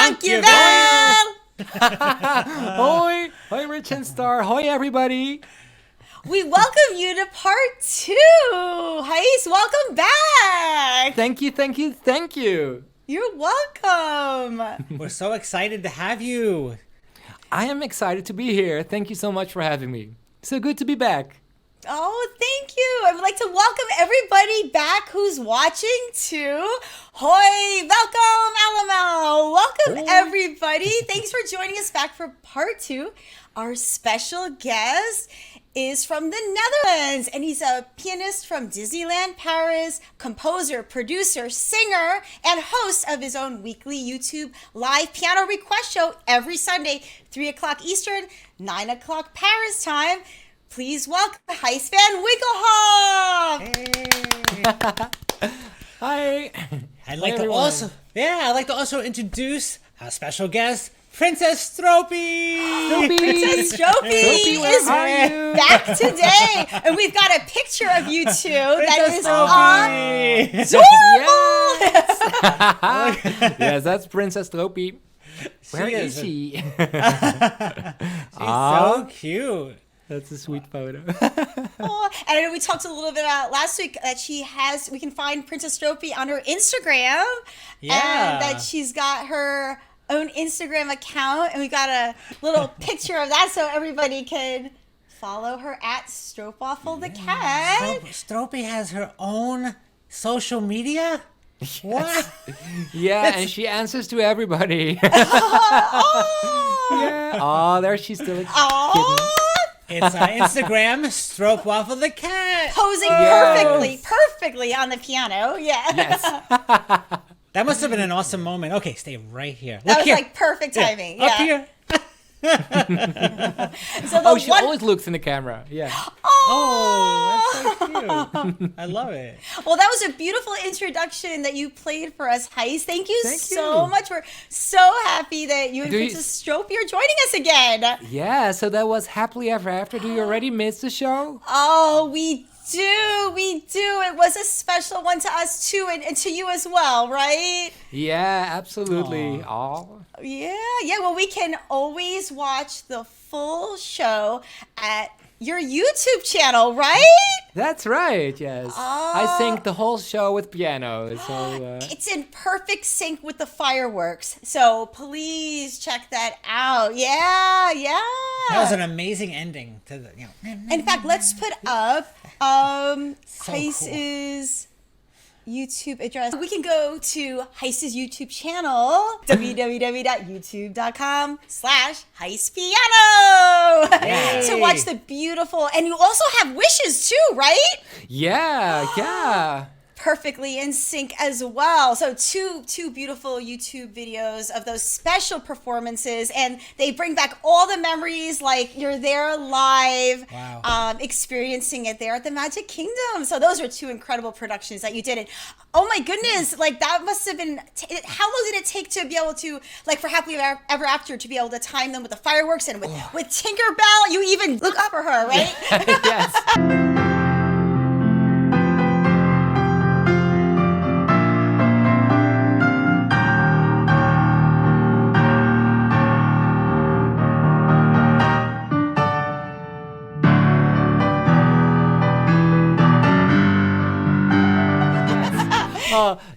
Dankjewel! Hoi! Hoi, Rich and Starr. Hoi, everybody. We welcome you to part 2. Gijs, welcome back. Thank you. You're welcome. We're so excited to have you. I am excited to be here. Thank you so much for having me. So good to be back. Oh, thank you. I would like to welcome everybody back who's watching too. Hoi, welcome, allemaal. Welcome, everybody. Thanks for joining us back for part 2. Our special guest is from the Netherlands, and he's a pianist from Disneyland Paris, composer, producer, singer, and host of his own weekly YouTube live piano request show every Sunday, 3 o'clock Eastern, 9 o'clock Paris time. Please welcome Gijs Van Winkelhof. Hey. Hi. I'd like to also introduce our special guest, Princess Stroopie. Princess Stroopie is back today, and we've got a picture of you two that is adorable. Yes, that's Princess Stroopie. Where is she? She's so cute. That's a sweet photo. Oh, and I know we talked a little bit about last week that we can find Princess Stroopie on her Instagram. Yeah. And that she's got her own Instagram account, and we got a little picture of that so everybody can follow her at Stroopwafel the cat. Stroopie has her own social media? Yes. What? Yeah, and she answers to everybody. Oh, Yeah. Oh, there she's still a kitten. oh. It's on Instagram, Stroopwafel the cat. Posing Yes. perfectly on the piano. Yeah. Yes. That must have been an awesome moment. Okay, stay right here. That Look was here. like perfect timing. Up Yeah. here. So She always looks in the camera. Yeah. Oh, that's so cute. I love it. Well, that was a beautiful introduction that you played for us, Gijs. Thank you so you. much. We're so happy that you and Do you- Princess Stroopie are joining us again. Yeah, so that was Happily Ever After. Do you already miss the show? Oh, we do. It was a special one to us too, and to you as well, right? Yeah, absolutely. Oh. Yeah. Well, we can always watch the full show at your YouTube channel, right? That's right, yes. I synced the whole show with piano, so... It's in perfect sync with the fireworks, so please check that out. Yeah. That was an amazing ending to the, In fact, let's put up Gijs's YouTube address. We can go to Gijs's YouTube channel, www.youtube.com/GijsPiano to watch the beautiful, and you also have wishes too, right? Yeah. Perfectly in sync as well. So two beautiful YouTube videos of those special performances, and they bring back all the memories, like you're there live, experiencing it there at the Magic Kingdom. So those are two incredible productions that you did. And oh my goodness, like that must have been, how long did it take to be able to, like for Happily Ever After, to be able to time them with the fireworks and with Tinkerbell? You even look up for her, right? Yes.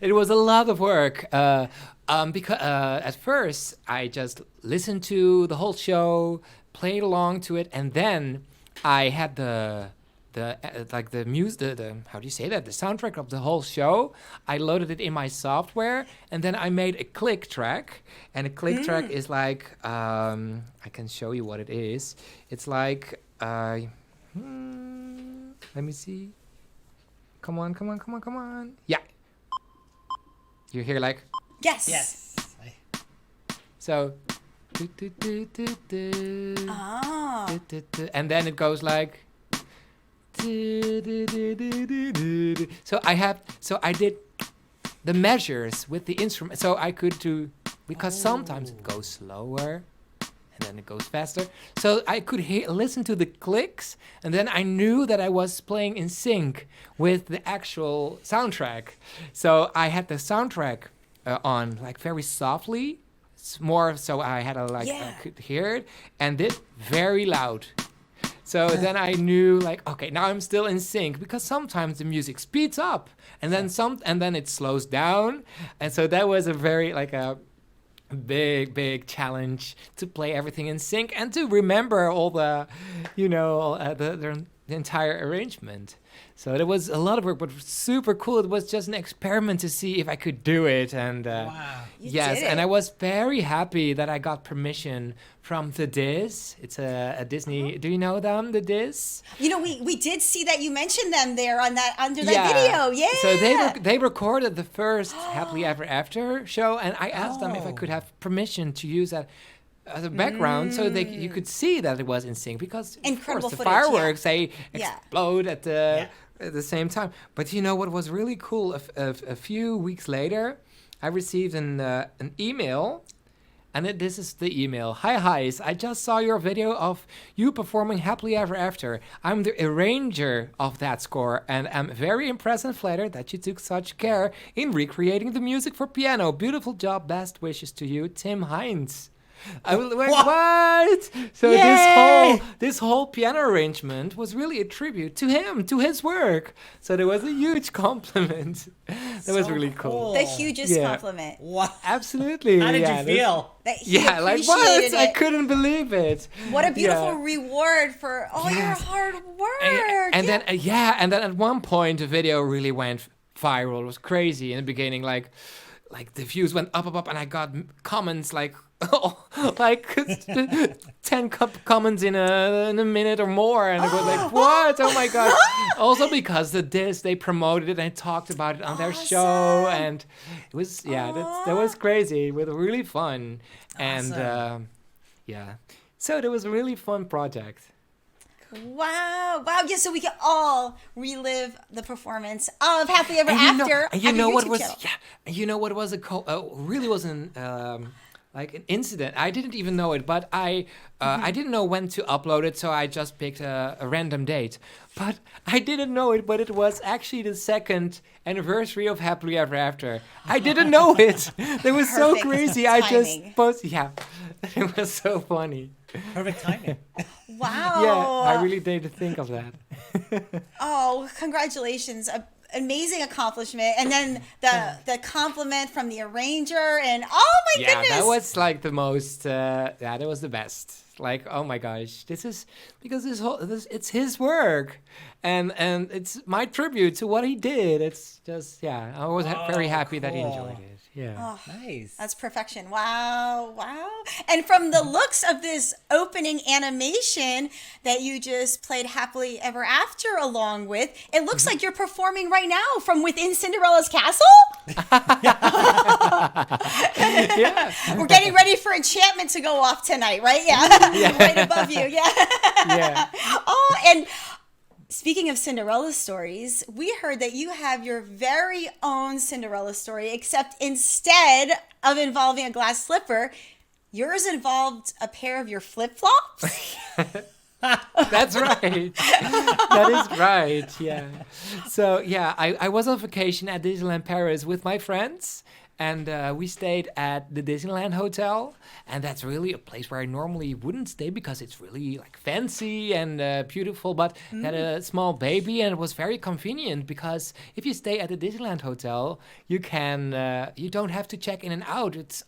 It was a lot of work because at first I just listened to the whole show, played along to it, and then I had the music, how do you say that? The soundtrack of the whole show. I loaded it in my software, and then I made a click track. And a click track is like I can show you what it is. It's like let me see. Come on. Yeah. You hear like... Yes. So... And then it goes like... So I did the measures with the instrument. So I could do... Because sometimes it goes slower. And then it goes faster. So I could listen to the clicks, and then I knew that I was playing in sync with the actual soundtrack. So I had the soundtrack on like very softly, more so I had I could hear it, and did very loud. So then I knew, like, okay, now I'm still in sync, because sometimes the music speeds up and then it slows down, and so that was a very a big challenge to play everything in sync and to remember all the, the entire arrangement. So it was a lot of work, but super cool. It was just an experiment to see if I could do it. And Wow. Did and it. I was very happy that I got permission from the Diz. It's a Disney. Do you know them, the Diz? We did see that you mentioned them there under that video. Yeah. So they recorded the first Happily Ever After show, and I asked them if I could have permission to use that as a background, so you could see that it was in sync, because Incredible of course the footage, fireworks they Yeah. explode at the same time. But you know what was really cool? A few weeks later, I received an email. And this is the email. Hi, Gijs. I just saw your video of you performing Happily Ever After. I'm the arranger of that score, and I'm very impressed and flattered that you took such care in recreating the music for piano. Beautiful job. Best wishes to you, Tim Hines. I was like, what? So this whole piano arrangement was really a tribute to him, to his work. So there was a huge compliment. That was really cool. The hugest compliment. What? Absolutely. How did you feel? That he like appreciated what? I it. couldn't believe it. What a beautiful reward for all your hard work. And then at one point the video really went viral. It was crazy in the beginning, like the views went up, and I got comments like 10 comments in a minute or more, and it was like, what? Oh my god. Also because they promoted it and talked about it on their show, and it was that was crazy. It was really fun. And so it was a really fun project. Wow. Yeah, so we can all relive the performance of Happily Ever After. You know what was really was an an incident. I didn't even know it, but I didn't know when to upload it, so I just picked a random date. But I didn't know it, but it was actually the 2nd anniversary of Happily Ever After. I didn't know it. That was so Perfect crazy. I timing. just posted. Yeah, it was so funny. Perfect timing. Wow. Yeah, I really didn't think of that. Oh, congratulations. Amazing accomplishment. And then the compliment from the arranger, and oh my goodness. Yeah, that was like the most, that was the best. Like, oh my gosh, this is, because it's his work. And it's my tribute to what he did. It's just, I was very happy that he enjoyed it. Yeah. Oh, Nice. that's perfection. Wow. And from the looks of this opening animation that you just played Happily Ever After along with, it looks like you're performing right now from within Cinderella's castle? Yeah. We're getting ready for enchantment to go off tonight, right? Yeah. Right above you. Yeah. Yeah. Oh, and speaking of Cinderella stories, we heard that you have your very own Cinderella story, except instead of involving a glass slipper, yours involved a pair of your flip-flops? That's right. That is right. Yeah. So I was on vacation at Disneyland Paris with my friends, and we stayed at the Disneyland Hotel, and that's really a place where I normally wouldn't stay because it's really like fancy and beautiful, but it had a small baby, and it was very convenient because if you stay at the Disneyland Hotel, you don't have to check in and out. It's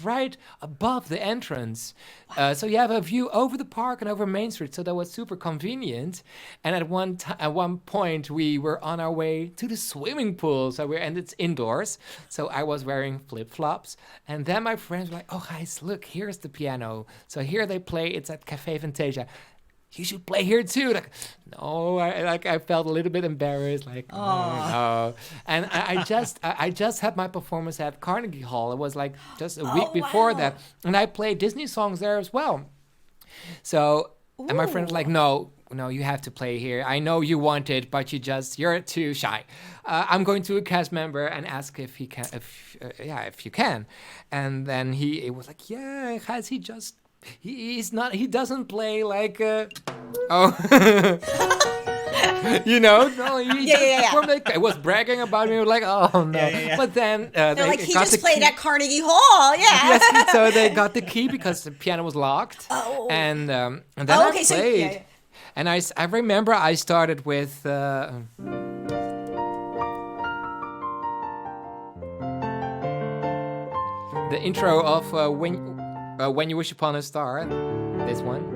right above the entrance. So you have a view over the park and over Main Street, so that was super convenient. And at one point we were on our way to the swimming pool, and it's indoors, so I was wearing flip-flops, and then my friends were like, oh guys, look, here's the piano. So here they play, it's at Café Fantasia. You should play here too. Like, no, I felt a little bit embarrassed. Like, no. And I just had my performance at Carnegie Hall. It was like just a week before that, and I played Disney songs there as well. So, and my friend was like, no, you have to play here. I know you want it, but you're too shy. I'm going to a cast member and ask if he can, if you can. And then he was like, yeah, has he just. He doesn't play like You know, no, he just yeah. performed like, it was bragging about me. Like, oh no. Yeah. But then They're they like, he got just the played key. at Carnegie Hall. Yeah. Yes, so they got the key because the piano was locked. Oh. And then Oh, I okay, played. so yeah. And I remember I started with the intro of When You Wish Upon a Star. This one.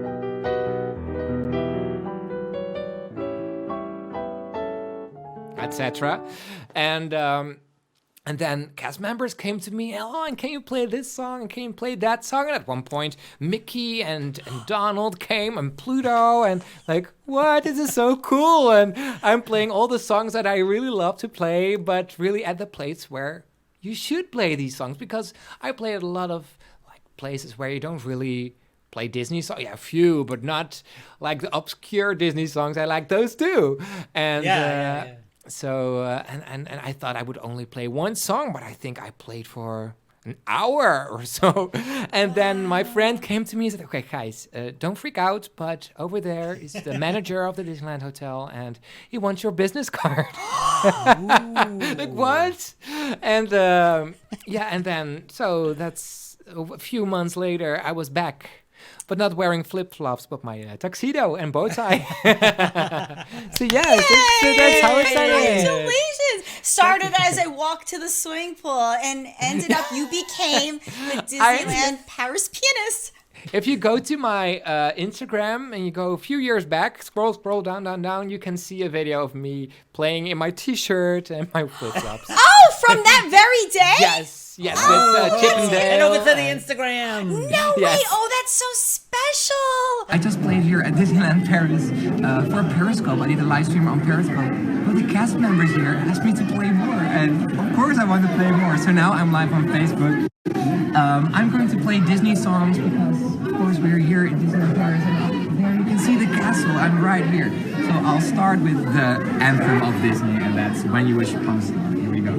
Etc. And then cast members came to me, oh, and can you play this song? And can you play that song? And at one point, Mickey and Donald came, and Pluto, and like, what? This is so cool. And I'm playing all the songs that I really love to play, but really at the place where you should play these songs, because I play at a lot of like places where you don't really play Disney songs. Yeah, a few, but not like the obscure Disney songs. I like those too. And Yeah. so, and I thought I would only play one song, but I think I played for an hour or so. And then my friend came to me and said, okay, guys, don't freak out, but over there is the manager of the Disneyland Hotel, and he wants your business card. Like, what? And and then, so that's a few months later, I was back. But not wearing flip-flops, but my tuxedo and bow tie. So yes, that's how it started. Congratulations! Started as a walk to the swimming pool and ended up you became the Disneyland Paris Pianist. If you go to my Instagram and you go a few years back, scroll down, you can see a video of me playing in my t-shirt and my flip-flops. Oh, from that very day? Yes, with Chippendale. Head over to the Instagram. No Yes. way! Oh, that's so special. I just played here at Disneyland Paris for Periscope. I did a live stream on Periscope. But the cast members here asked me to play more, and of course I want to play more. So now I'm live on Facebook. I'm going to play Disney songs because, of course, we're here in Disneyland Paris, and up there you can see the castle. I'm right here. So I'll start with the anthem of Disney, and that's When You Wish Upon a Star. Here we go.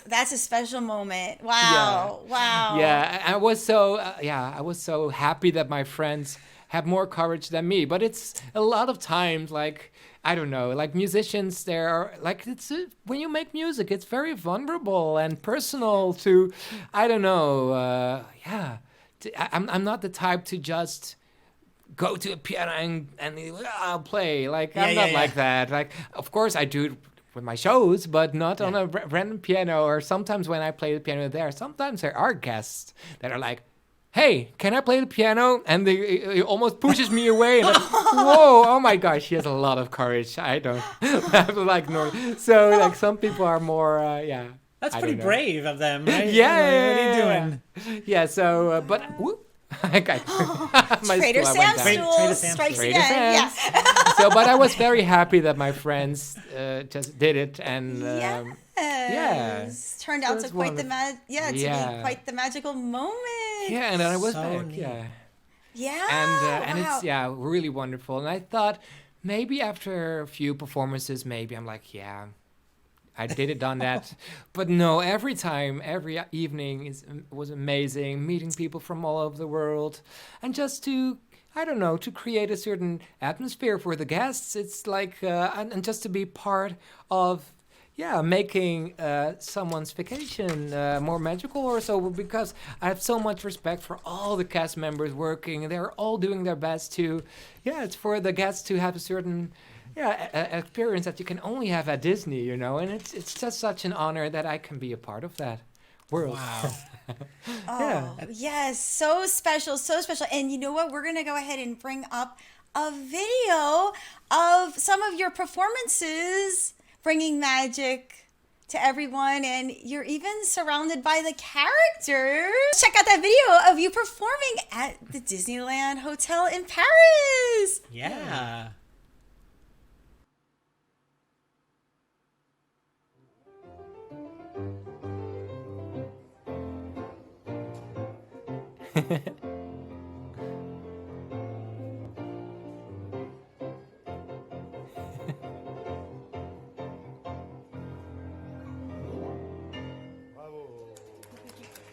That's a special moment. Wow. Wow. Yeah, I was so happy that my friends have more courage than me. But it's a lot of times, like, I don't know, like musicians, there are like, when you make music, it's very vulnerable and personal to, I don't know, I'm not the type to just go to a piano and I'll play. Like, I'm not like that. Like, of course I do it with my shows, but not on a random piano. Or sometimes when I play the piano there, sometimes there are guests that are like, hey, can I play the piano? And it almost pushes me away. And like, whoa, oh my gosh, she has a lot of courage. I don't have like no. So like some people are more, That's I pretty don't know. brave of them, right? Yeah, What are you doing? Yeah, so, but, whoop. Okay. My Trader stool, I went Sam's down. Trader stool Sam's strikes Trader again. Sam's. Yeah. So, but I was very happy that my friends just did it, and Yes. Turned out That's to quite the wonderful. be quite the magical moment. yeah, and then I was So back, neat. yeah, Wow. and it's really wonderful. And I thought maybe after a few performances, maybe I'm like, yeah, I did it, done that. But no, every time, every evening was amazing. Meeting people from all over the world, and just to, I don't know, to create a certain atmosphere for the guests. It's like, and just to be part of, yeah, making someone's vacation more magical or so, because I have so much respect for all the cast members working. They're all doing their best to, yeah, it's for the guests to have a certain, yeah, experience that you can only have at Disney, you know, and it's just such an honor that I can be a part of that world. Wow. Yeah. Yes, so special, so special. And you know what? We're going to go ahead and bring up a video of some of your performances bringing magic to everyone. And you're even surrounded by the characters. Check out that video of you performing at the Disneyland Hotel in Paris. Yeah.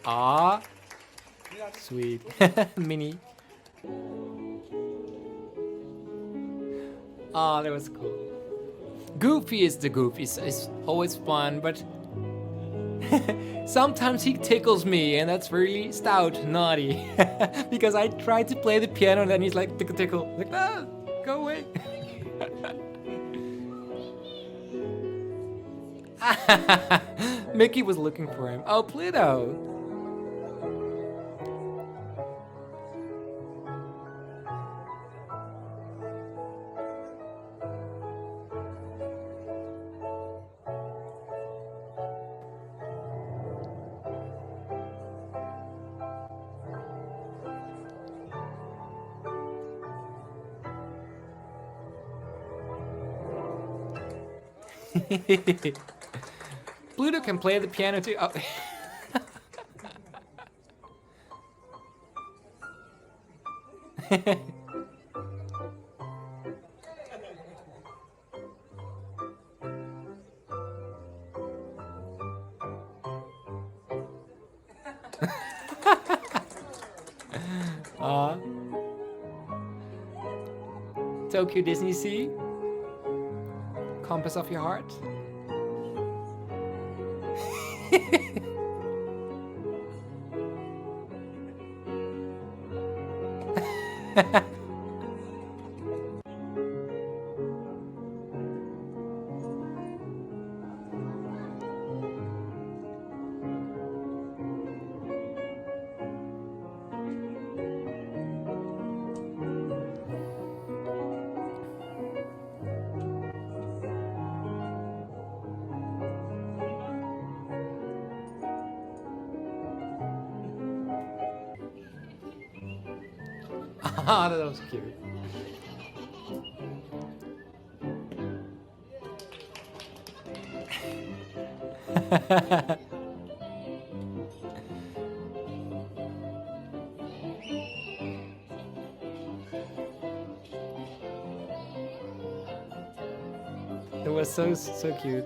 Ah, sweet. Minnie. Oh, that was cool. Goofy is the Goofy. It's always fun, but sometimes he tickles me, and that's really stout, naughty. Because I tried to play the piano, and then he's like, tickle, tickle. Like, ah, go away. Mickey was looking for him. Oh, Pluto. Pluto can play the piano too. Oh. Tokyo Disney Sea. Compass of your heart. Ah, that was cute. It was so cute.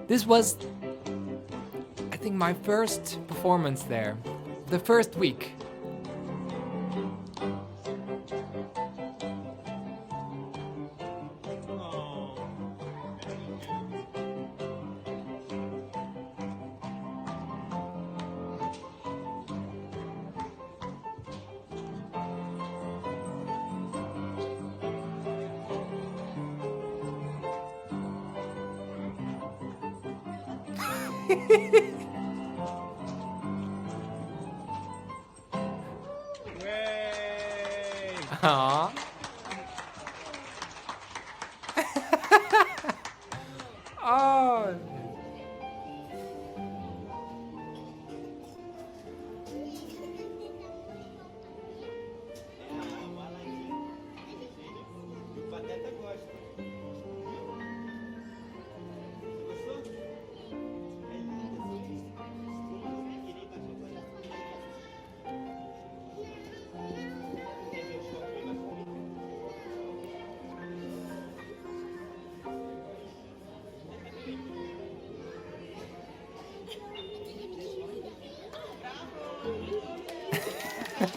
This was, I think, my first performance there. The first week. Aww. Oh. Would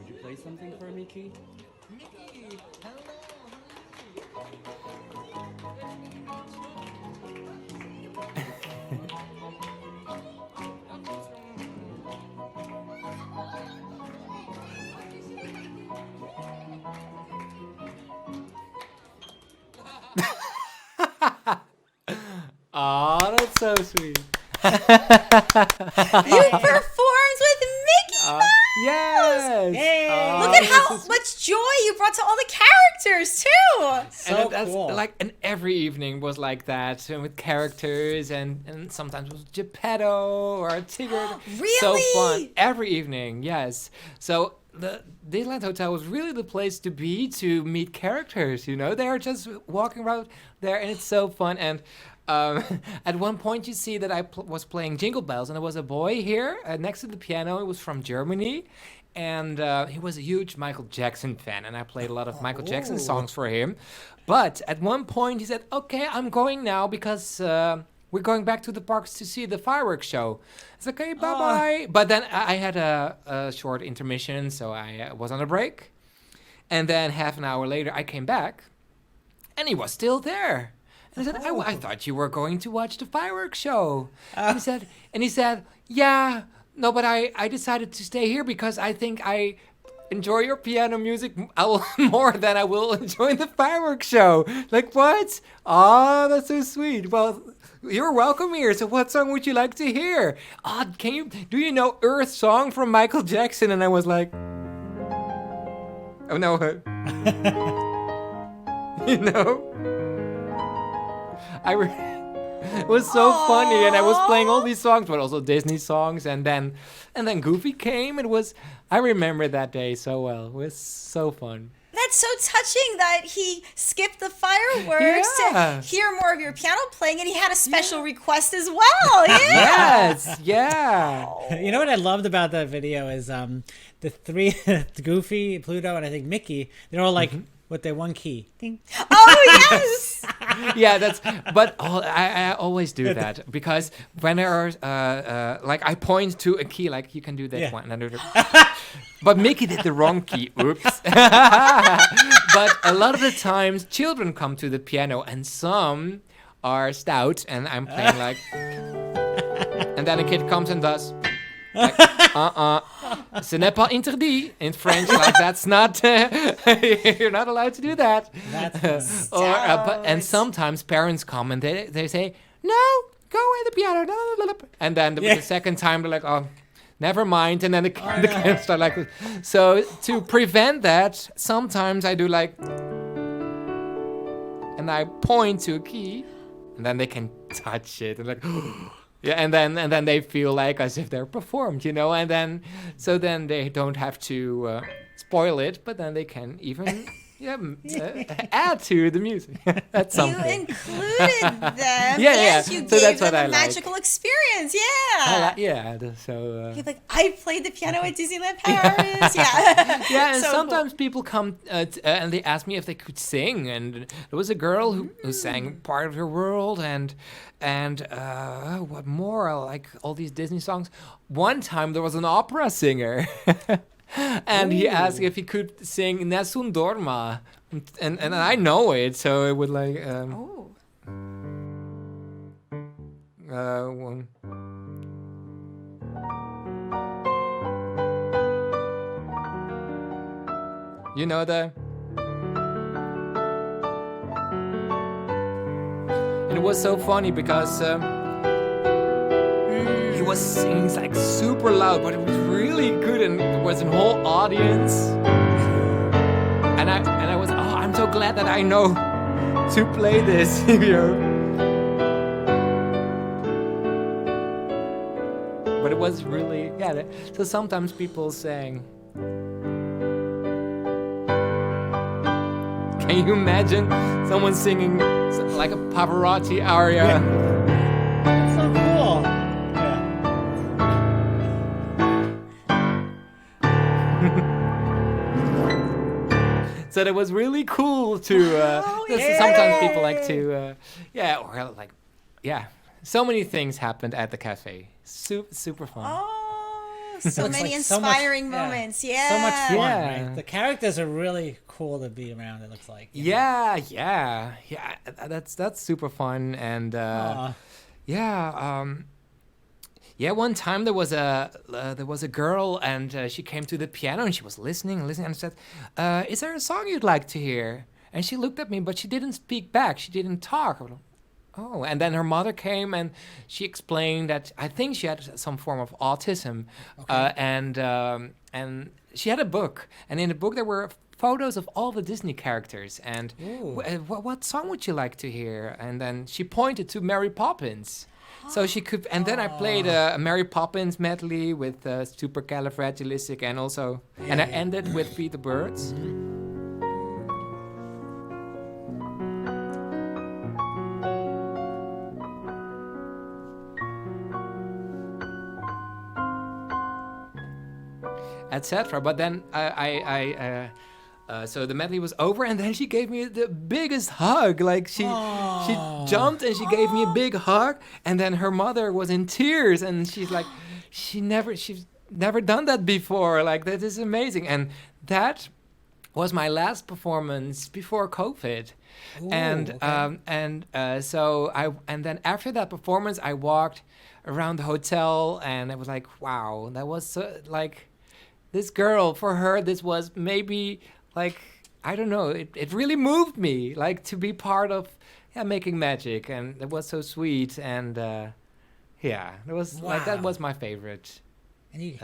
you play something for me, Key? Oh, that's so sweet. You performed with Mickey Mouse. Yes. Yay. Look at how much joy you brought to all the characters too. So that's cool. and every evening was like that, and with characters, and sometimes it was Geppetto or Tigger. So Really? fun every evening. Yes. So the Disneyland Hotel was really the place to be to meet characters. You know, they're just walking around there, and it's so fun. And at one point, you see that I was playing Jingle Bells, and there was a boy here next to the piano. He was from Germany, and he was a huge Michael Jackson fan, and I played a lot of Michael Jackson songs for him. But at one point, he said, "Okay, I'm going now because we're going back to the parks to see the fireworks show." It's okay, bye-bye. But then I had a short intermission, so I was on a break. And then half an hour later, I came back, and he was still there. And I said, I thought you were going to watch the fireworks show. And he said, yeah, no, but I decided to stay here because I think I enjoy your piano music more than I will enjoy the fireworks show. Like, what? Oh, that's so sweet. Well, you're welcome here. So what song would you like to hear? Do you know Earth Song from Michael Jackson? And I was like, oh no. You know? It was so funny, and I was playing all these songs, but also Disney songs, and then Goofy came. I remember that day so well. It was so fun. That's so touching that he skipped the fireworks Yeah. to hear more of your piano playing, and he had a special request as well. Yeah. Yes, yeah. You know what I loved about that video is the three, Goofy, Pluto, and I think Mickey, they're all like with their one key. Ding. Oh, yes. Yeah, I always do that because when there are like I point to a key, like you can do that Yeah. one, but Mickey did the wrong key. Oops. But a lot of the times, children come to the piano, and some are stout, and I'm playing like, and then a kid comes and does. Like, ce n'est pas interdit in French. Like that's not. You're not allowed to do that. That's And sometimes parents come and they say, "No, go away the piano." And then the second time they're like, "Oh, never mind." And then the kids start like. So to prevent that, sometimes I do like, and I point to a key, and then they can touch it and like. Yeah, and then they feel like as if they're performed, you know, and then they don't have to spoil it, but then they can even add to the music. That's something. You included them. Yeah, yes, yeah. you So gave that's them what I a like. magical experience. Yeah. So. You're like, I played the piano at Disneyland Paris. Yeah. Yeah, and So sometimes people come and they ask me if they could sing, and there was a girl who sang Part of Your World and what more, like all these Disney songs. One time there was an opera singer, and he asked if he could sing Nessun Dorma, and I know it, so it would like one. You know the. And it was so funny because he was singing like super loud, but it was really good, and there was a whole audience. And I was, I'm so glad that I know to play this, you know. But it was really, so sometimes people sang. Can you imagine someone singing like a Pavarotti aria? That's so cool. So that was really cool to. Sometimes people like to, or like, so many things happened at the cafe. Super fun. Oh, so Looks many like so much- inspiring moments. Yeah. So much fun, Yeah. right? The characters are really cool to be around, it looks like. Yeah. That's super fun, and Aw. yeah. One time there was a girl, and she came to the piano, and she was listening, and said, "Is there a song you'd like to hear?" And she looked at me, but she didn't speak back. She didn't talk. Oh, and then her mother came and she explained that I think she had some form of autism, and she had a book, and in the book there were photos of all the Disney characters, and what song would you like to hear? And then she pointed to Mary Poppins. So she could, and then I played a Mary Poppins medley with Supercalifragilistic, and also, and I ended with Feed the Birds. Etc. But then so the medley was over, and then she gave me the biggest hug. Like she jumped and she gave me a big hug, and then her mother was in tears, and she's like, she's never done that before. Like, that is amazing. And that was my last performance before COVID. Ooh, and okay. so then after that performance, I walked around the hotel, and I was like, wow, that was so, like, this girl, for her, this was maybe, like, I don't know, it really moved me, like, to be part of making magic, and it was so sweet, and it was like, that Wow. was my favorite. And you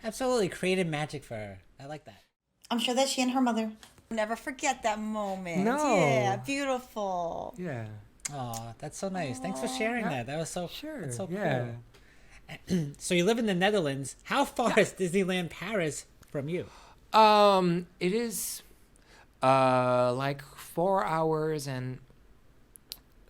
absolutely created magic for her. I like that. I'm sure that she and her mother never forget that moment. No. Yeah, beautiful. Yeah. Oh, that's so nice. Thanks for sharing that. That was so Sure. That's so yeah. cool. So you live in the Netherlands. How far is Disneyland Paris from you? It is like 4 hours and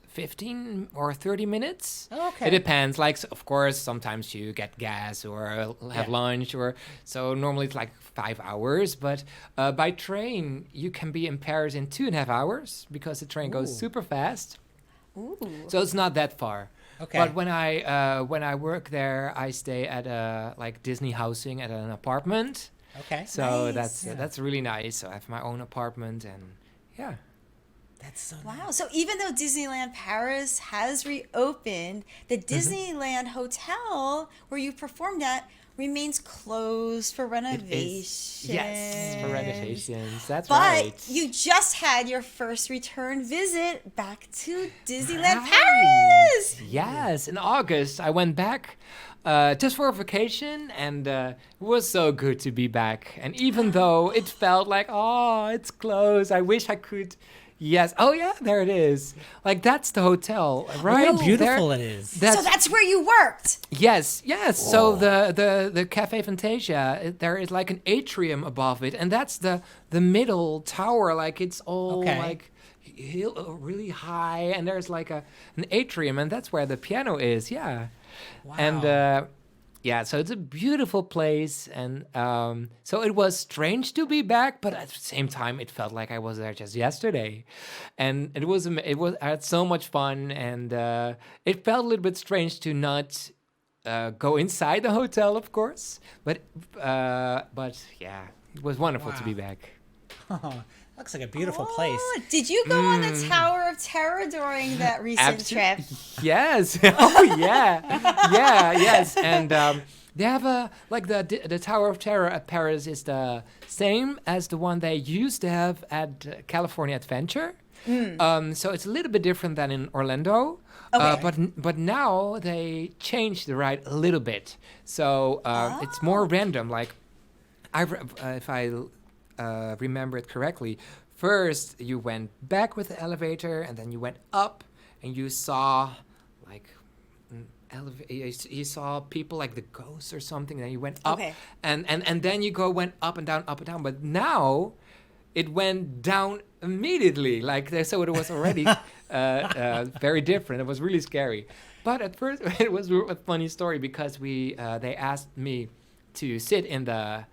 15 or 30 minutes. Okay. It depends. Like, of course, sometimes you get gas or have lunch, or so normally it's like 5 hours. But by train, you can be in Paris in 2.5 hours because the train goes super fast. Ooh. So it's not that far. Okay. But when I work there, I stay at a like Disney housing at an apartment. Okay. So Nice. that's really nice. So I have my own apartment, and yeah. That's so Wow. So even though Disneyland Paris has reopened, the Disneyland Hotel where you performed at remains closed for It renovations. is, yes, for renovations. That's But right. you just had your first return visit back to Disneyland Right. Paris. Yes, in August I went back just for a vacation, and it was so good to be back. And even though it felt like, oh, it's closed, I wish I could. Yes. Oh, yeah, there it is. Like, that's the hotel, right? Look how beautiful There- it is. So that's where you worked. Yes. So the Cafe Fantasia, there is like an atrium above it, and that's the middle tower. Like, it's all Okay. like really high, and there's like an atrium, and that's where the piano is. Yeah. Wow. And so it's a beautiful place, and so it was strange to be back, but at the same time, it felt like I was there just yesterday, and I had so much fun, and it felt a little bit strange to not go inside the hotel, of course, but yeah, it was wonderful to be Wow. back. Looks like a beautiful place. Oh, did you go on the Tower of Terror during that recent trip? Yes. Oh yeah. Yes. And they have the Tower of Terror at Paris is the same as the one they used to have at California Adventure. So it's a little bit different than in Orlando. Okay. But now they changed the ride a little bit. So it's more random. Like if I remember it correctly, first you went back with the elevator, and then you went up, and you saw like you saw people like the ghosts or something, and then you went up, Okay. and then you went up and down, but now it went down immediately, so it was already very different. It was really scary, but at first it was a funny story because they asked me to sit in the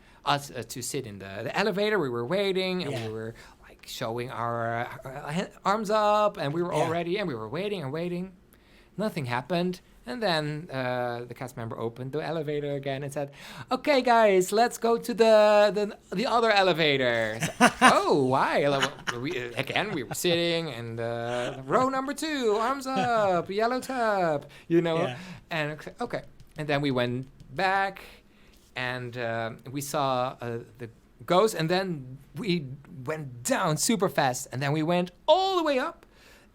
elevator. We were waiting, and we were like showing our arms up, and we were all ready, and we were waiting and waiting. nothing happened. And then the cast member opened the elevator again and said, "Okay, guys, let's go to the other elevator." So, oh, why? We were sitting and row number 2, arms up, yellow tub, Yeah. And okay, and then we went back and we saw the ghost, and then we went down super fast, and then we went all the way up,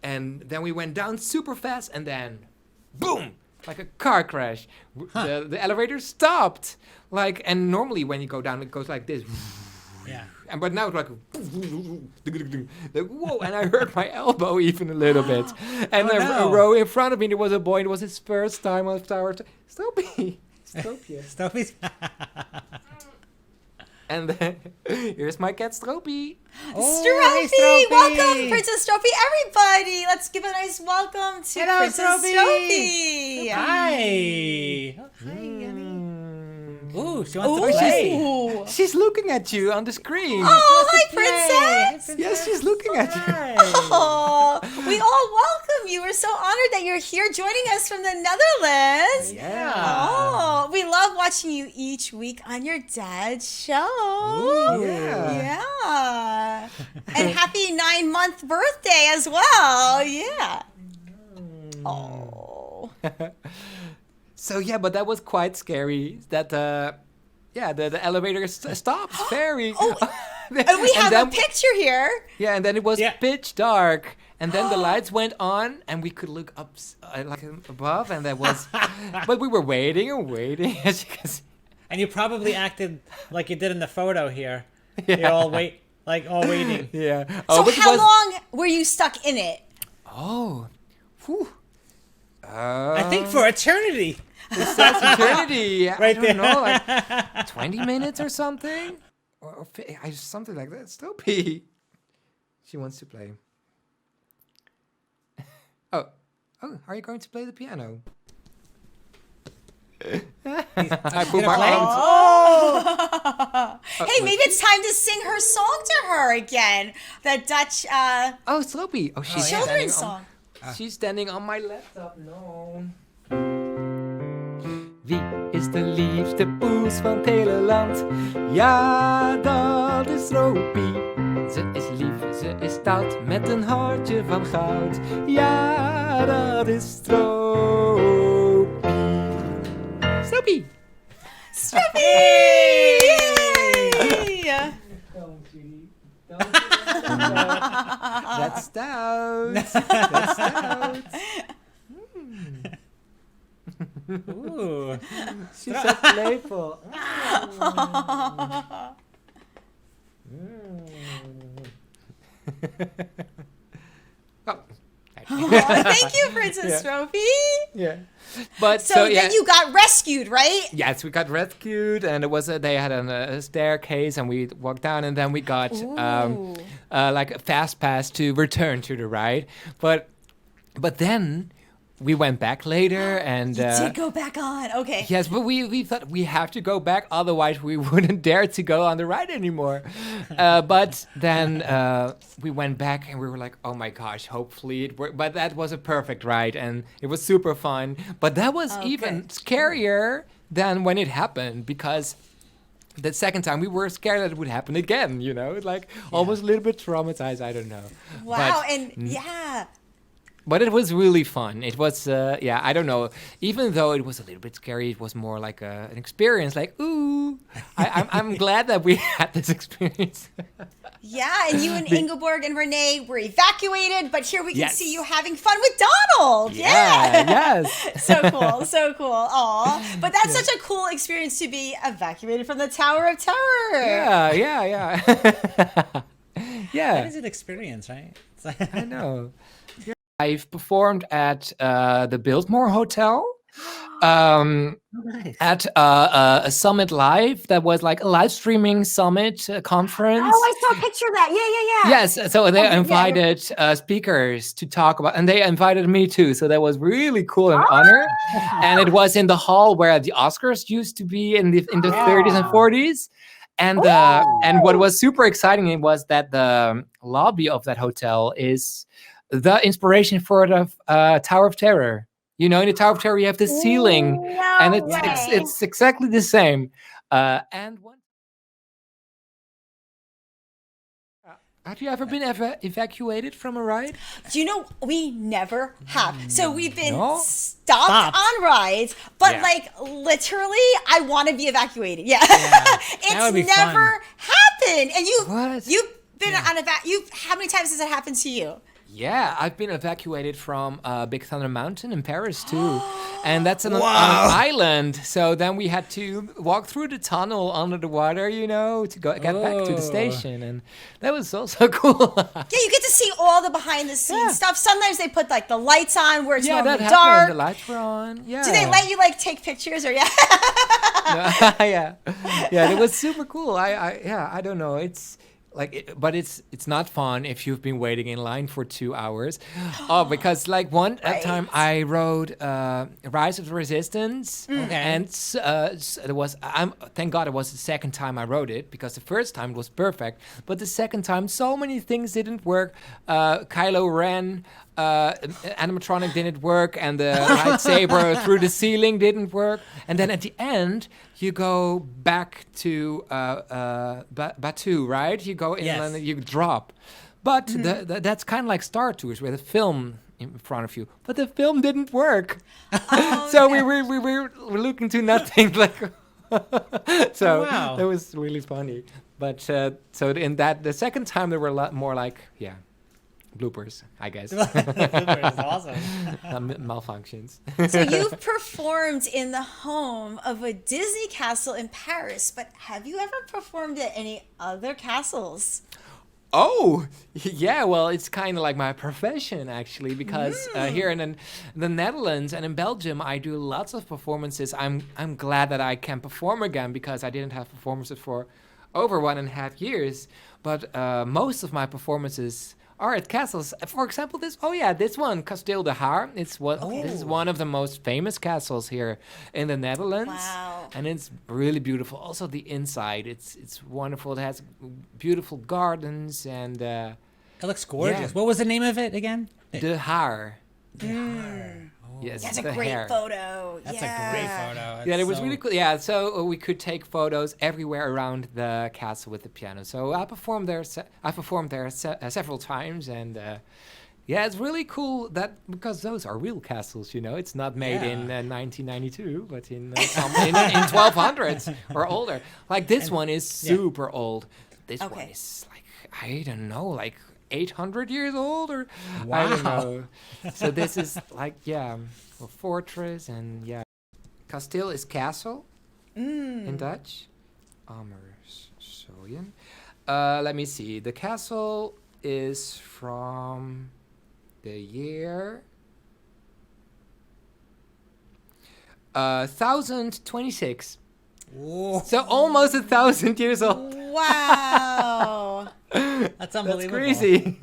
and then we went down super fast, and then boom, like a car crash. The elevator stopped. And normally when you go down, it goes like this. Yeah. But now it's like whoa, and I hurt my elbow even a little bit. And a row in front of me, there was a boy, and it was his first time on the tower. Stopie. Stopie's. And then, here's my cat Stroopie. Hey, Stroopie! Welcome, Princess Stroopie. Everybody, let's give a nice welcome to Hello, Princess Stroopie. Stroopie. Hi. Ooh, she wants Ooh, to play. She's looking at you on the screen. Oh, hi, Play. Princess. Yes, she's looking at you. Hi. Oh, we all welcome you. We're so honored that you're here joining us from the Netherlands. Yeah. Oh, we love watching you each week on your dad's show. Ooh, yeah. Yeah. And happy 9-month birthday as well. Yeah. Oh. So yeah, but that was quite scary. That the elevator stopped. Very. Oh, and we have a picture here. Yeah, and then it was Yeah. pitch dark, and then the lights went on, and we could look up above, and there was. But we were waiting and waiting, as you can see. And you probably acted like you did in the photo here. Yeah. You're all waiting. Yeah. So but it how was- long were you stuck in it? Oh. Whew. I think for eternity. That's eternity. I Right don't there. know, like 20 minutes or something, or something like that. Stroopie. She wants to play. Oh, are you going to play the piano? I put my play? arms. Hey, maybe it's time to sing her song to her again. The Dutch Oh, Stroopie. Oh, she's children's standing song. She's standing on my laptop. No. Wie is de liefste poes van het hele land? Ja, dat is Stroopie. Ze is lief, ze is stout, met een hartje van goud. Ja, dat is Stroopie. Stroopie! Stroopie! Yay! That's stout. That's stout. Ooh. She's so playful. Oh. Thank you, Princess Stroopie. Yeah. But So yeah. then you got rescued, right? Yes, we got rescued, and it was they had a staircase, and we walked down, and then we got like a fast pass to return to the ride. But then we went back later, and You did go back on. Okay. yes, but we thought we have to go back, otherwise we wouldn't dare to go on the ride anymore. But then we went back, and we were like, oh my gosh, hopefully it worked. But that was a perfect ride, and it was super fun. But that was even scarier than when it happened, because the second time we were scared that it would happen again, like almost a little bit traumatized, I don't know. Wow. But, And yeah. but it was really fun. It was, I don't know. Even though it was a little bit scary, it was more like an experience. Like, ooh, I'm glad that we had this experience. Yeah, and you and Ingeborg and Renee were evacuated, but here we can Yes. see you having fun with Donald. Yes. So cool, so cool. Aw. But that's such a cool experience to be evacuated from the Tower of Terror. Yeah. That Yeah, is an experience, right? It's I know. I've performed at the Biltmore Hotel. At a summit live that was like a live streaming summit conference. Oh, I saw a picture of that. Yeah. Yes, so they invited speakers to talk about, and they invited me too. So that was really cool and honor. And it was in the hall where the Oscars used to be in the 30s and 40s. And what was super exciting was that the lobby of that hotel is the inspiration for the Tower of Terror. You know, in the Tower of Terror, you have the ceiling, No and way. it's exactly the same. And one. Have you ever been evacuated from a ride? Do you know we never have? So we've been No? stopped on rides, but Yeah. like literally, I want to be evacuated. Yeah, That would be it's never happened. And What? you've been on you. How many times has it happened to you? Yeah, I've been evacuated from Big Thunder Mountain in Paris too, and that's on an island. So then we had to walk through the tunnel under the water, you know, to get back to the station, and that was also cool. Yeah, you get to see all the behind the scenes stuff. Sometimes they put like the lights on where it's Yeah, normally that dark. happened. The lights were on. Yeah. Do they let you like take pictures or yeah? Yeah, it was super cool. I don't know. It's like, but it's not fun if you've been waiting in line for 2 hours. Oh, because like one time I rode Rise of the Resistance, and it was. Thank God it was the second time I rode it, because the first time was perfect, but the second time so many things didn't work. Kylo Ren. Animatronic didn't work, and the lightsaber through the ceiling didn't work, and then at the end you go back to Batu, right? You go in and you drop, but that's kind of like Star Tours with a film in front of you, but the film didn't work. So we were looking to nothing. Like so that was really funny. But so in that the second time there were a lot more like bloopers, I guess. Bloopers, awesome. Malfunctions. So you've performed in the home of a Disney castle in Paris, but have you ever performed at any other castles? Oh, yeah. Well, it's kind of like my profession, actually, because here in the Netherlands and in Belgium, I do lots of performances. I'm glad that I can perform again, because I didn't have performances for over 1.5 years. But most of my performances are at castles. For example, this one, Kasteel de Haar. This is one of the most famous castles here in the Netherlands. Wow. And it's really beautiful. Also, the inside, it's wonderful. It has beautiful gardens and It looks gorgeous. Yeah. What was the name of it again? De Haar. Oh. Yes, That's a the great hair. photo. That's a great photo. Yeah, it was really cool. Yeah, so we could take photos everywhere around the castle with the piano. So I performed there. Several times, and it's really cool because those are real castles. You know, it's not made in 1992, but in 1200s or older. Like this one is super old. This one is like, I don't know, like 800 years old, or I don't know. So this is like a fortress, and kasteel is castle in Dutch. Amersfoort. Let me see. The castle is from the year 1026. Whoa. So almost 1,000 years old. Wow. That's unbelievable. That's crazy.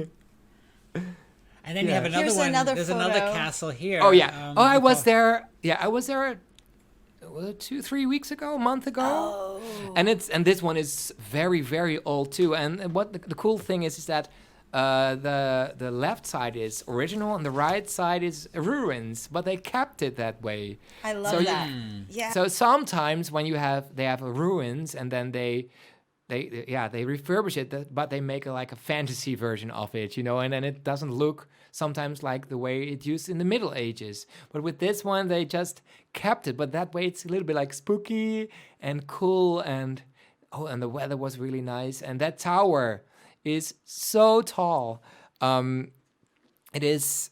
And then you have another Here's one. another There's photo. another castle here. Oh yeah. I was there. Yeah, I was there 2-3 weeks ago, a month ago. Oh. And this one is very, very old too. And what the cool thing is that the left side is original and the right side is ruins, but they kept it that way. I love that. Yeah. So sometimes when they have ruins, and then they refurbish it, but they make a fantasy version of it, you know, and then it doesn't look sometimes like the way it used in the Middle Ages. But with this one, they just kept it, but that way it's a little bit like spooky and cool, and the weather was really nice, and that tower is so tall. It is.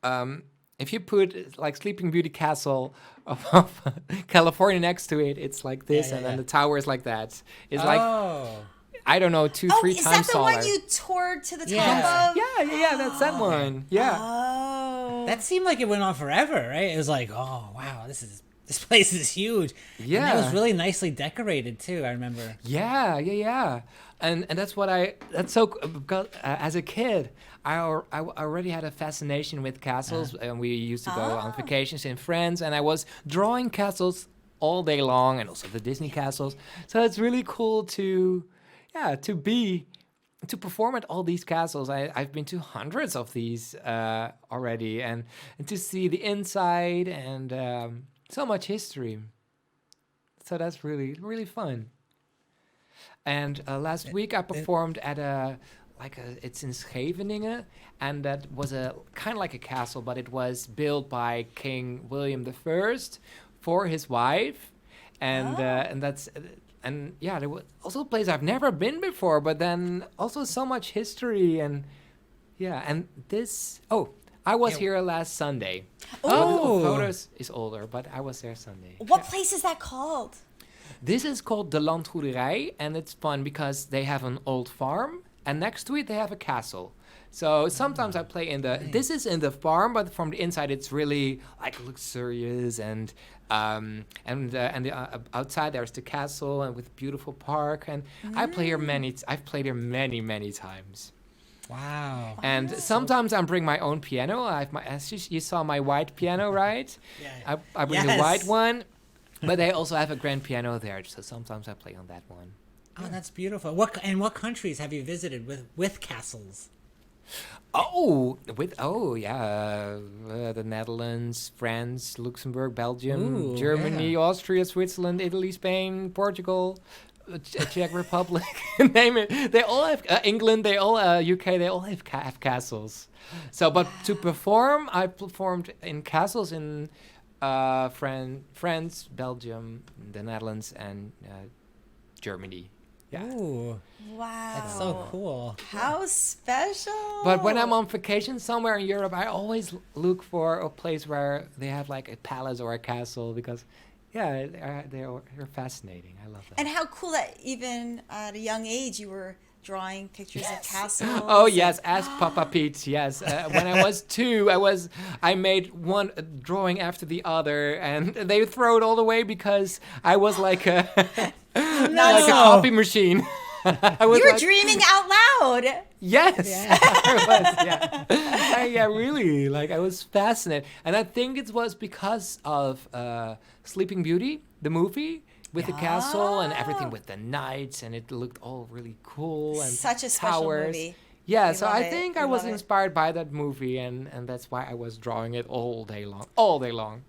If you put like Sleeping Beauty Castle of California next to it, it's like this, and then the tower is like that. It's like, I don't know, 2-3 is times that the taller. one you toured to the top Yeah. of? Yeah, that's that one. Yeah. Oh. That seemed like it went on forever, right? It was like, oh wow, this place is huge. Yeah. And it was really nicely decorated too. I remember. Yeah. And that's so because as a kid, I already had a fascination with castles, and we used to go on vacations in France, and I was drawing castles all day long, and also the Disney castles. So it's really cool to be to perform at all these castles. I've been to hundreds of these already, and to see the inside and so much history. So that's really, really fun. And last week I performed at it's in Scheveningen, and that was a kind of like a castle, but it was built by King William I for his wife, and there was also a place I've never been before, but then also so much history and this. Oh, I was here last Sunday. Oh, The photos is older, but I was there Sunday. what place is that called? This is called the Landgoederij, and it's fun because they have an old farm, and next to it they have a castle. So sometimes I play in the. This is in the farm, but from the inside it's really like luxurious, and outside there's the castle and with beautiful park. And I've played here many times. Wow. And sometimes I bring my own piano. As you saw my white piano, right? Yeah. I bring the white one. But they also have a grand piano there, so sometimes I play on that one. Oh, that's beautiful. What countries have you visited with castles? The Netherlands, France, Luxembourg, Belgium, Germany, Austria, Switzerland, Italy, Spain, Portugal, Czech Republic, name it. They all have England. They all UK. They all have castles. So, but to perform, I performed in castles in. France, Belgium, the Netherlands, and Germany. Yeah. Ooh, Wow. that's so cool. How special. But when I'm on vacation somewhere in Europe, I always look for a place where they have like a palace or a castle because, they're fascinating. I love that. And how cool that even at a young age you were drawing pictures of castles. Oh yes, ask Papa Pete. Yes, when I was 2, I made one drawing after the other, and they throw it all away because I was like a like a copy machine. I was You were dreaming out loud. Yes, I was. Yeah, really. Like I was fascinated, and I think it was because of Sleeping Beauty, the movie. With the castle and everything with the knights, and it looked all really cool and Such a special towers. movie. Yeah, We so love I it. think We I was love it. inspired by that movie, and that's why I was drawing it all day long.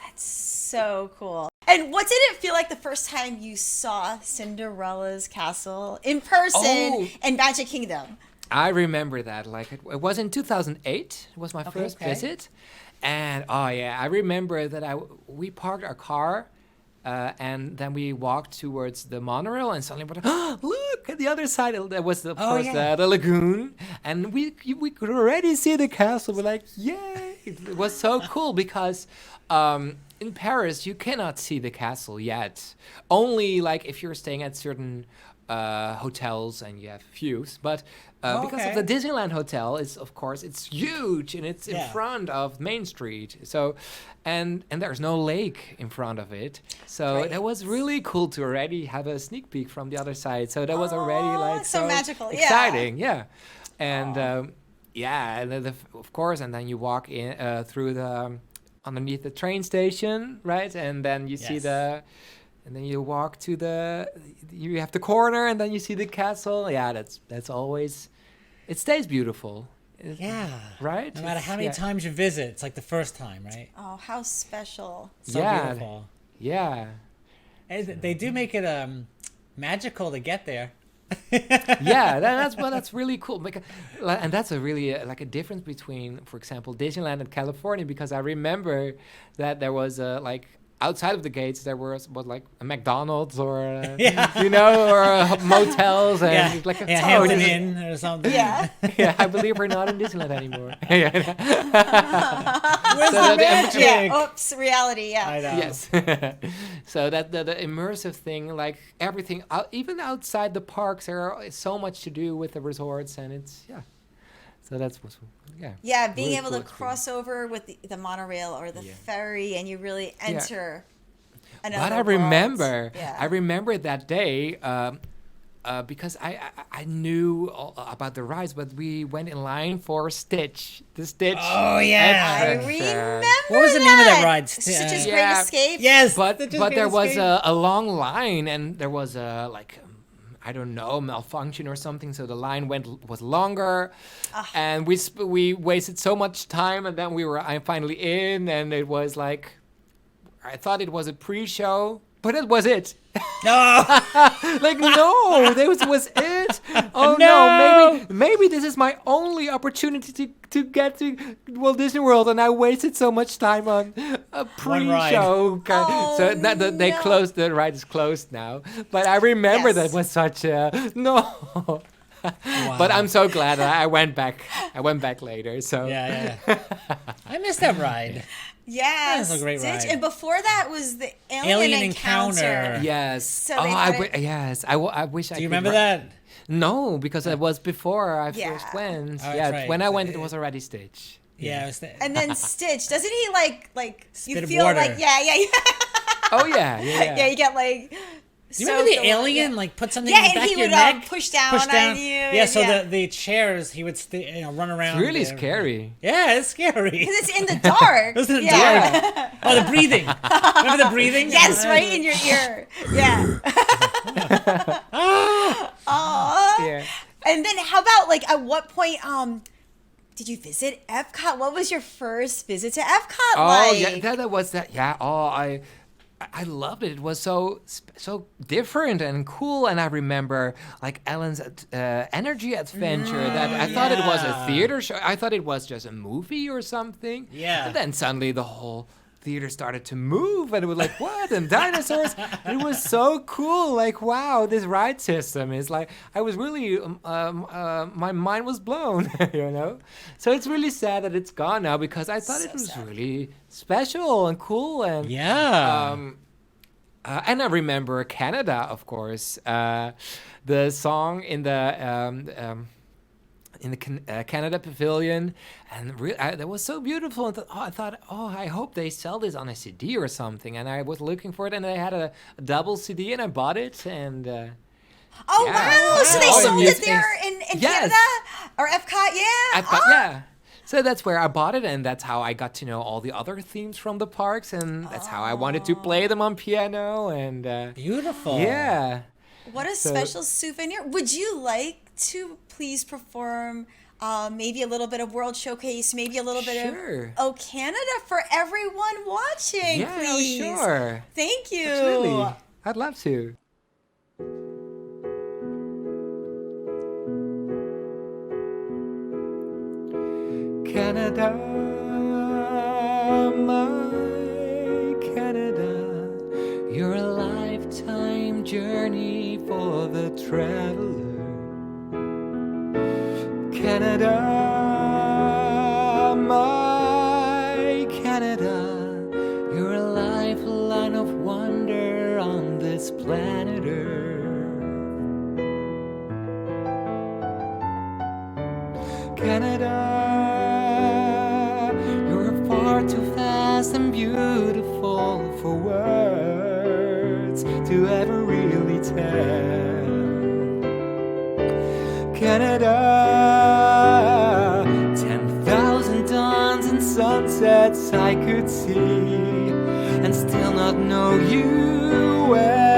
That's so cool. And what did it feel like the first time you saw Cinderella's castle in person in Magic Kingdom? I remember that. Like it was in 2008. It was my first visit, and I remember that we parked our car. And then we walked towards the monorail, and suddenly, look at the other side. There was, the lagoon, and we could already see the castle. We're like, yay! It was so cool because in Paris you cannot see the castle yet. Only like if you're staying at certain hotels and you have views, but. Because of the Disneyland Hotel is, of course, it's huge and it's in front of Main Street. So, and there's no lake in front of it. So that was really cool to already have a sneak peek from the other side. So that was already like so magical, exciting, And and then of course, and then you walk in through the underneath the train station, right? And then you see the. And then you walk to you have the corner, and then you see the castle. Yeah, that's always, it stays beautiful. Right? No matter how many times you visit, it's like the first time, right? Oh, how special. So beautiful. Yeah. And they do make it magical to get there. That's really cool. And that's a really like a difference between, for example, Disneyland and California, because I remember that there was outside of the gates, there was like a McDonald's or, or motels and like a Hampton Inn or something. I believe we're not in Disneyland anymore. Where's the magic? Oops, reality, I know. Yes. So that the immersive thing, like everything, even outside the parks, there is so much to do with the resorts, and it's, So that's what's being really able cool to cross over with the monorail or the ferry, and you really enter another But I remember that day because I knew all about the rides, but we went in line for Stitch, the Stitch. Oh yeah, I remember. What was the name of that ride? Stitch's Great Escape. Yes, but there was a long line, and there was I don't know, malfunction or something. So the line was longer, and we wasted so much time. And then I'm finally in, and it was like, I thought it was a pre-show, but it was it. No. Like, no, this was it. Oh No. no, maybe this is my only opportunity to get to Walt Disney World, and I wasted so much time on a pre-show. Oh, So they no. closed, the ride is closed now. But I remember Yes. that was such a no. But I'm so glad that I went back. I went back later. So Yeah. I missed that ride. Yes. That was a great Stitch. ride. And before that was the Alien Encounter. Encounter. yes. So oh, they I put it- yes. I wish I. Do you could remember ri- that? No, because it was before I Yeah. first went. Oh, that's Yeah, right. when I went, it was already Stitch. Yeah. It was the, And then Stitch, doesn't he like you Spit feel water. like yeah. Oh yeah, yeah. Yeah, you get like. Do you remember the soaked alien yeah. like put something Yeah, in the and back he of your would, neck? push down on you, Yeah, so yeah. the chairs he would run around. It's really there. scary. Yeah, it's scary. Because it's in the dark. It was in the yeah. dark. Oh, the breathing. Remember the breathing? Yes, right in your ear. Yeah. Aw. Yeah. And then how about like at what point did you visit Epcot? What was your first visit to Epcot Oh like? yeah, that was that. Yeah. Oh, I loved it. It was so different and cool. And I remember like Ellen's energy adventure. That I thought it was a yeah. theater show. I thought it was just a movie or something. Yeah. And then suddenly the whole theater started to move, and it was like, what? And dinosaurs. It was so cool. Like, wow, this ride system is like. I was really, my mind was blown. You know. So it's really sad that it's gone now, because I thought it was really special and cool and Yeah. and I remember Canada, of course. The song in the Canada Pavilion, and that was so beautiful. And I thought, I hope they sell this on a CD or something. And I was looking for it, and they had a double CD, and I bought it. And Oh yeah. wow! So they Oh, sold it's- it there in yes. Canada or Epcot? Yeah. I thought, yeah. So that's where I bought it, and that's how I got to know all the other themes from the parks, and that's how I wanted to play them on piano. And Beautiful. yeah. What a special souvenir! Would you like to please perform? Maybe a little bit of World Showcase, maybe a little bit Sure. of Canada for everyone watching, Yeah, please. sure. Thank you. Absolutely. I'd love to. Canada, my Canada, you're a lifetime journey for the traveler. Canada, my Canada, you're a lifeline of wonder on this planet Earth. Canada, you're far too fast and beautiful for words to ever really tell. Canada, 10,000 dawns and sunsets I could see and still not know you well.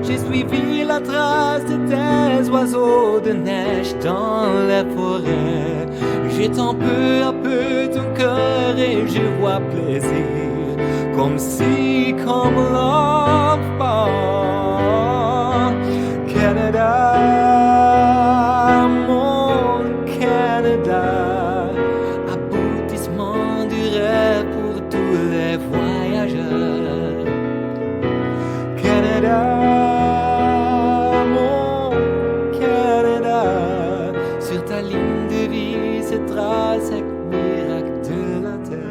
J'ai suivi la trace de tes oiseaux de neige dans la forêt. J'étends peu à peu ton cœur et je vois plaisir, comme si, comme l'enfant. Canada, mon Canada, aboutissement du rêve pour tous les voyageurs. Canada, mon Canada, sur ta ligne de vie se trace chaque miracle de la terre.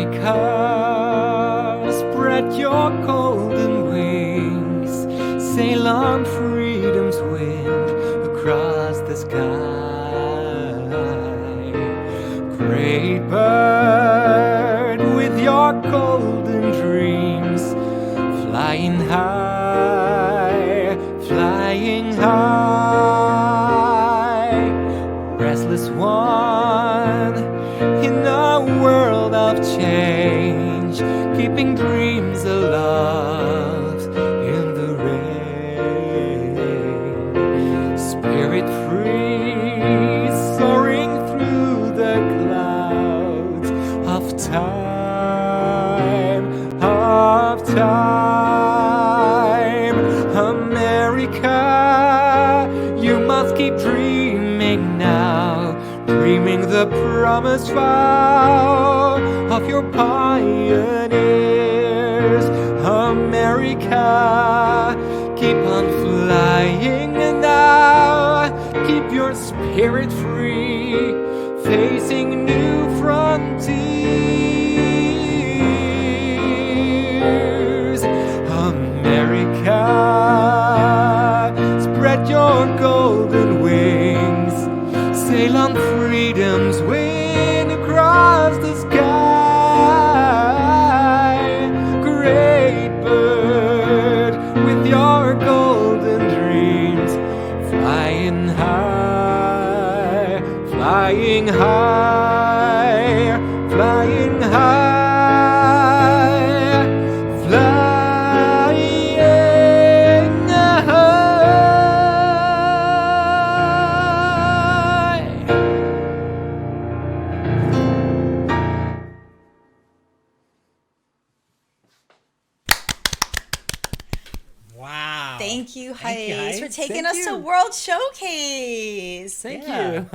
America, spread your golden wings, sail on freedom's wind across the sky. Great bird with your golden dreams, flying high, flying high. Restless one in a world of change, keeping dreams alive in the rain. Spirit free, soaring through the clouds of time, of time. America, you must keep dreaming now, dreaming the promised vow of your pioneers. America, keep on flying now, keep your spirit free, facing new frontiers. America, spread your golden wings, sail on freedom's wind across the sky. Great bird with your golden dreams, flying high, flying high, flying high, flying Wow. Thank you, Thank you, Gijs, for Gijs. taking Thank us to you. World Showcase. Thank Yeah. you.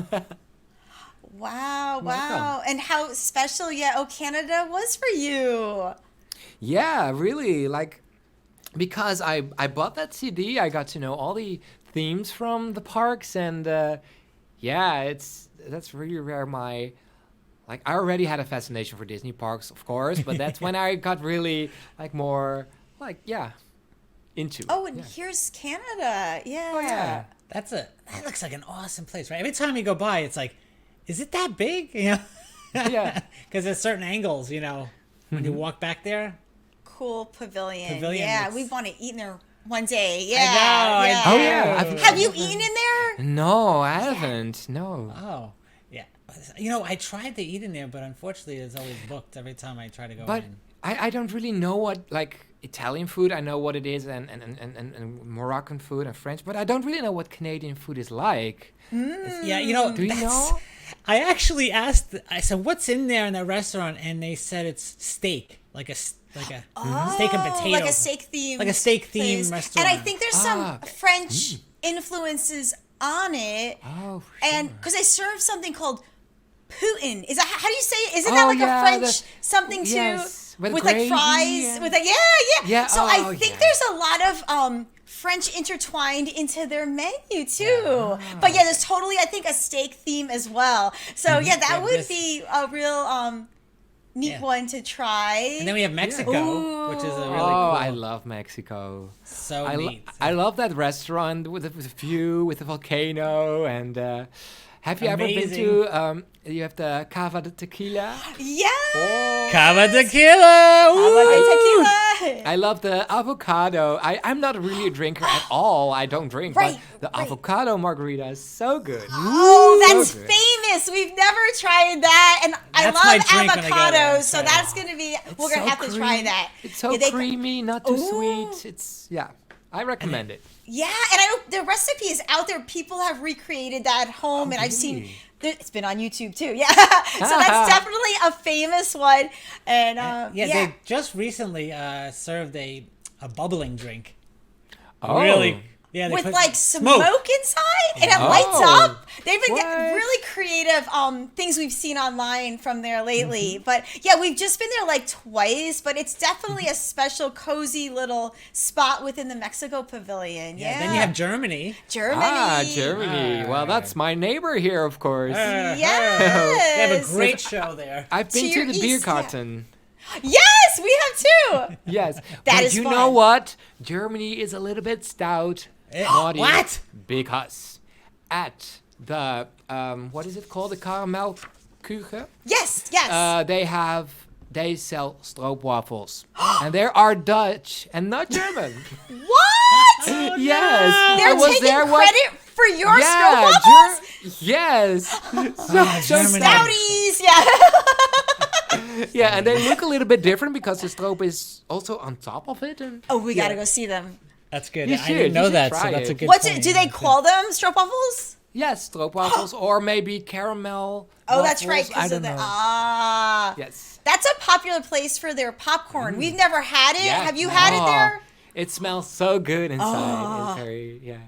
Wow, wow. Welcome. And how special, Canada was for you. Yeah, really. Like, because I bought that CD, I got to know all the themes from the parks, and yeah, that's really where my like I already had a fascination for Disney parks, of course, but that's when I got really like more like into. Oh, and yeah. here's Canada. Yeah. Oh yeah. That looks like an awesome place, right? Every time you go by, it's like, is it that big? You know? Yeah. Because there's certain angles, you know, when you walk back there. Cool pavilion. Pavilion Yeah, looks- we want to eat in there one day. Yeah. I yeah. do. Oh, yeah. Have you eaten in there? No, I haven't. No. Oh, yeah. You know, I tried to eat in there, but unfortunately, it's always booked every time I try to go But in. I don't really know what like Italian food. I know what it is, and Moroccan food and French, but I don't really know what Canadian food is like. Yeah, you know, Do you that's- know? I actually asked. I said, "What's in there in the restaurant?" And they said it's steak, like a steak and potato, Like a steak theme. Like a steak theme place. restaurant. And I think there's some Ah. French influences on it. Oh, for And sure. because they serve something called Putin. Is that how do you say it? Isn't Oh, that like yeah, a French the- something too? yes, with With like gravy fries. and- With like yeah. Yeah, So I oh, think yeah. there's a lot of French intertwined into their menu too. But yeah, there's totally I think a steak theme as well. So yeah, that Yeah, would this- be a real neat Yeah. one to try. And then we have Mexico, which is a really Oh, cool. I love Mexico. so I, neat. I love that restaurant with the view, with the volcano, and have you ever been Amazing. to? You have the Cava de Tequila. yeah. Cava tequila. Woo! Tequila. I love the avocado. I'm not really a drinker at all. I don't drink, Right, but the right. avocado margarita is so good. Oh, that's So good. famous. We've never tried that, and That's I my love drink when I go there. avocados, so that's gonna be. We're gonna so have to try creamy. that. It's so Yeah, they- creamy, not too Ooh. sweet. I recommend it. Yeah, and I know the recipe is out there. People have recreated that at home, and I've seen. really? It's been on YouTube too. Yeah, so that's definitely a famous one. And Yeah, they just recently served a bubbling drink. Oh. Really? Yeah, they with put like smoke inside, and it lights Oh. up. They've been What? really creative things we've seen online from there lately. Mm-hmm. But yeah, we've just been there like twice, but it's definitely a special cozy little spot within the Mexico Pavilion. Yeah. Then you have Germany. Germany. Ah, Germany. Well, that's my neighbor here, of course. Yes. They have a great show there. I've been To to your the beer east, yeah. garden. Yes, we have too. Yes. That but is you fun. know what? Germany is a little bit stout. Naughty. What? Because at the, what is it called? The caramel kuchen? Yes, yes. They sell stroopwafels. And they are Dutch and not German. What? Yes. They're I was taking there credit for your Yeah, stroopwafels? yes. So Germany. Stouties, yeah. yeah, and they look a little bit different because the stroop is also on top of it. And Oh, we gotta go see them. That's good. You I should. didn't know You should that, so try that's a it. good What's it? point. Do they call them stroopwafels? yes, stroopwafels or maybe caramel. Oh, that's right. waffles, I Because don't of the know. Yes. That's a popular place for their popcorn. We've never had it. Yeah. Have you had it Oh, there? It smells so good inside. It's very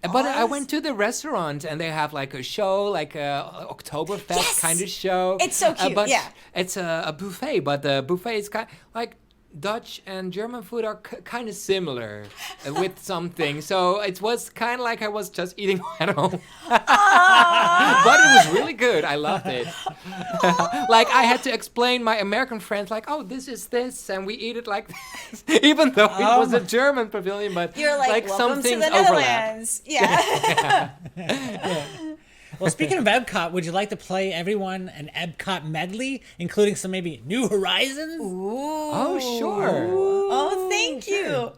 But I went to the restaurant and they have like a show, like a Oktoberfest Yes! kind of show. It's so cute, but yeah. It's a buffet, but the buffet is kind like Dutch and German food are kind of similar with some things. So it was kind of like I was just eating at home. But it was really good. I loved it. Like I had to explain my American friends, like, oh, this is this, and we eat it like this, even though it was a German pavilion. But You're like, some welcome to things the overlap. Netherlands. Yeah. Well, speaking of Epcot, would you like to play everyone an Epcot medley, including some maybe New Horizons? Oh, sure. Oh, thank you.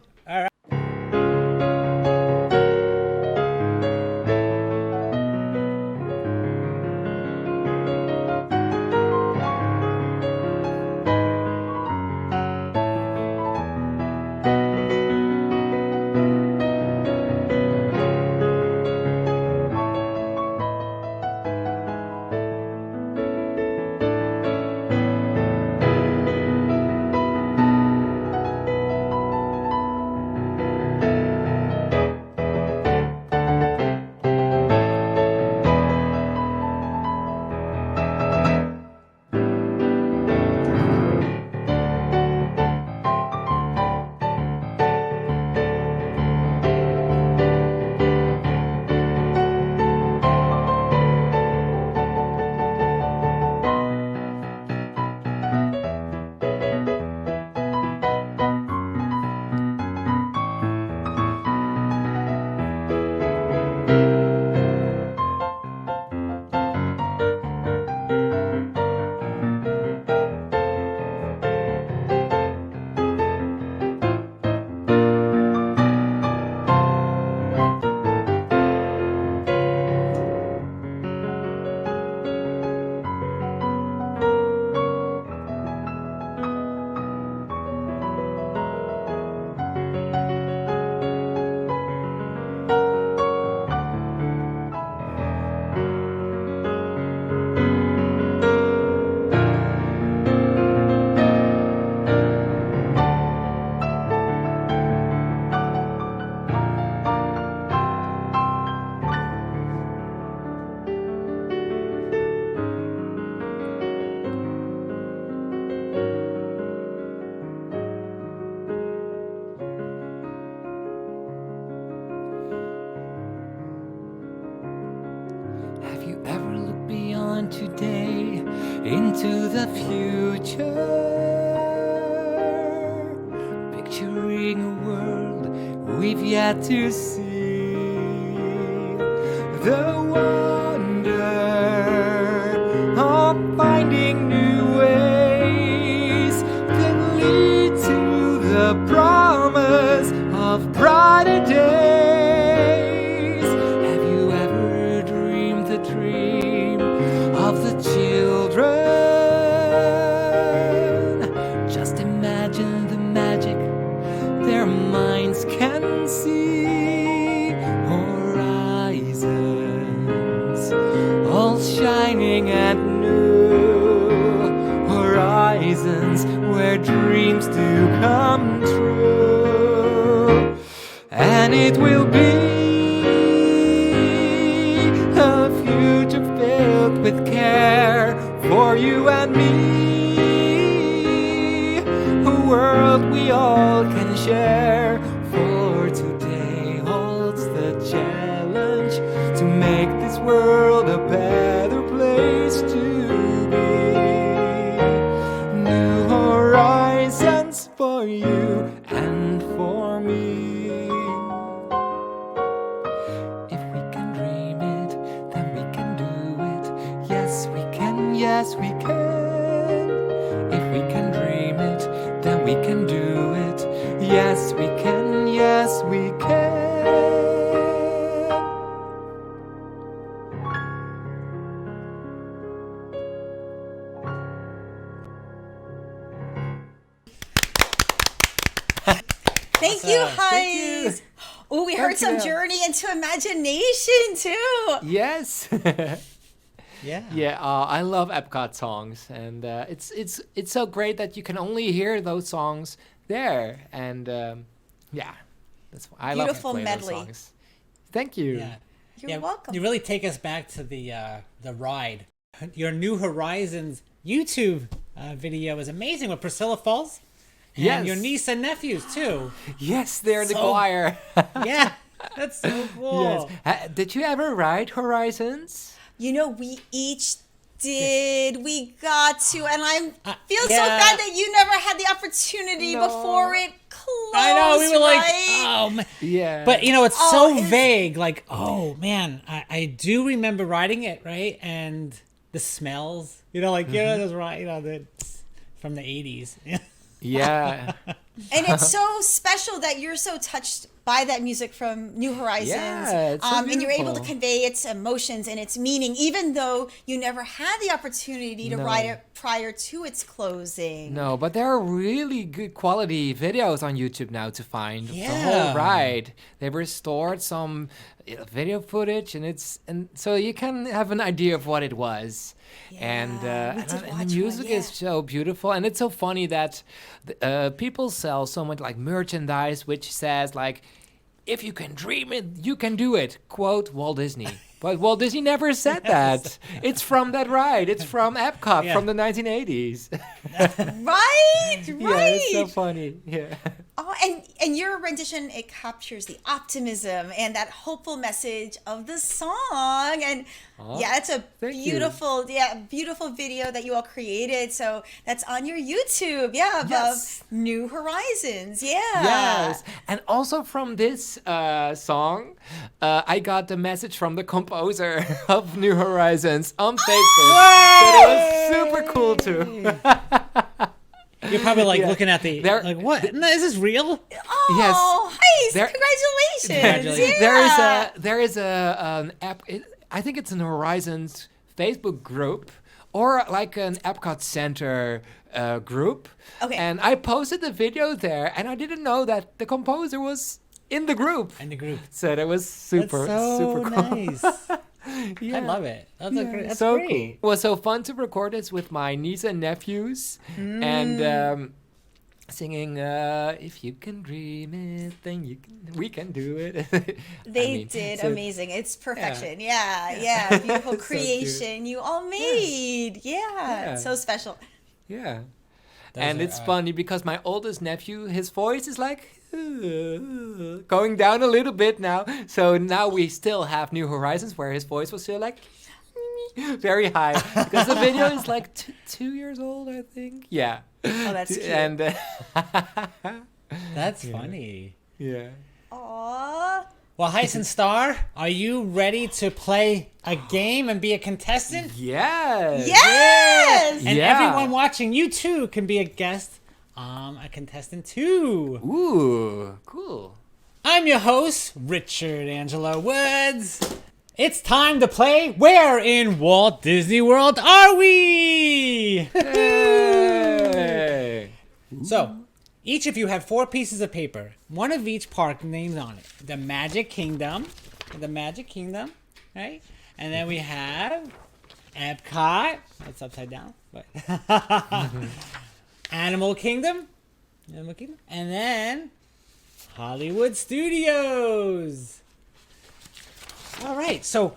Have you ever looked beyond today into the future? Picturing a world we've yet to see. The wonder of finding new ways that lead to the promise of brighter days. Have you ever dreamed the dream of the children? Just imagine the magic their minds can see. Horizons all shining and new. Horizons where dreams do come true. And it will be a future filled with care for you and me. A world we all can share. For today holds the challenge to make this world a better place to be. New horizons for you and for me. If we can dream it, then we can do it. Yes, we can, yes, we can. If we can dream it, then we can do it. Yes, we can, yes, we can. Thank you, Thank you. Gijs. Oh, we heard some you. journey into imagination too. Yes. Yeah. Yeah, I love Epcot songs, and it's so great that you can only hear those songs there, and yeah, that's why I Beautiful love to play medley. those songs. Thank you. Yeah. You're welcome. You really take us back to the ride. Your New Horizons YouTube video is amazing with Priscilla Falls. And Yes. your niece and nephews too. Yes, they're in the So- choir. Yeah, that's so cool. Yes. Did you ever ride Horizons? You know, we each did. We got to, and I feel so yeah. bad that you never had the opportunity No. before it closed. I know, we were like, right? oh man. Yeah. But you know, it's Oh, so it's- vague. Like, oh man, I do remember riding it, right? And the smells, you know, like, you know, those right, you know, from the 80s. yeah. And it's so special that you're so touched by that music from New Horizons. Yeah, it's so and you're able to beautiful. convey its emotions and its meaning, even though you never had the opportunity to No. ride it prior to its closing. No, but there are really good quality videos on YouTube now to find the Yeah. whole ride. They restored some video footage, and so you can have an idea of what it was. And, Yeah, we and did the watch one, music is yeah. so beautiful, and it's so funny that people sell so much like merchandise which says like, if you can dream it, you can do it. Quote Walt Disney. But Walt Disney never said that. It's from that ride. It's from Epcot Yeah. from the 1980s. Right, right. Yeah, it's so funny. Yeah. Oh, and your rendition, it captures the optimism and that hopeful message of the song. And yeah, it's a thank you. beautiful video that you all created. So that's on your YouTube, of Yes. New Horizons. Yeah. Yes, and also from this song, I got the message from the composer of New Horizons on Facebook. So that was super cool too. You're probably like Yeah. looking at the, There- like, what? No, is this real? Oh, Gijs, There- congratulations. Congratulations. There is an app. I think it's an Horizons Facebook group or like an Epcot Center group. Okay. And I posted the video there, and I didn't know that the composer was in the group. In the group. So that was super That's so super cool. nice. Yeah. I love it. That's so great. cool. It was so fun to record this with my niece and nephews, and singing "If you can dream it, then we can do it." They did so- amazing. It's perfection. Yeah. Beautiful So cute. creation you all made. Yeah. It's so special. Yeah. Those And are, it's funny because my oldest nephew, his voice is like going down a little bit now. So now we still have New Horizons where his voice was still like very high because the video is like 2 years old, I think. Yeah. Oh, that's cute. And That's funny. yeah. Aww. Well, Gijs and Starr, are you ready to play a game and be a contestant? Yes. Yes. And Yeah. everyone watching, you too can be a guest, a contestant too. Ooh, cool. I'm your host, Richard Angelo Woods. It's time to play Where in Walt Disney World Are We? Hey. So, each of you have 4 pieces of paper, one of each park named on it. The Magic Kingdom, right? And then we have Epcot, that's upside down, but Animal Kingdom, and then Hollywood Studios. All right, so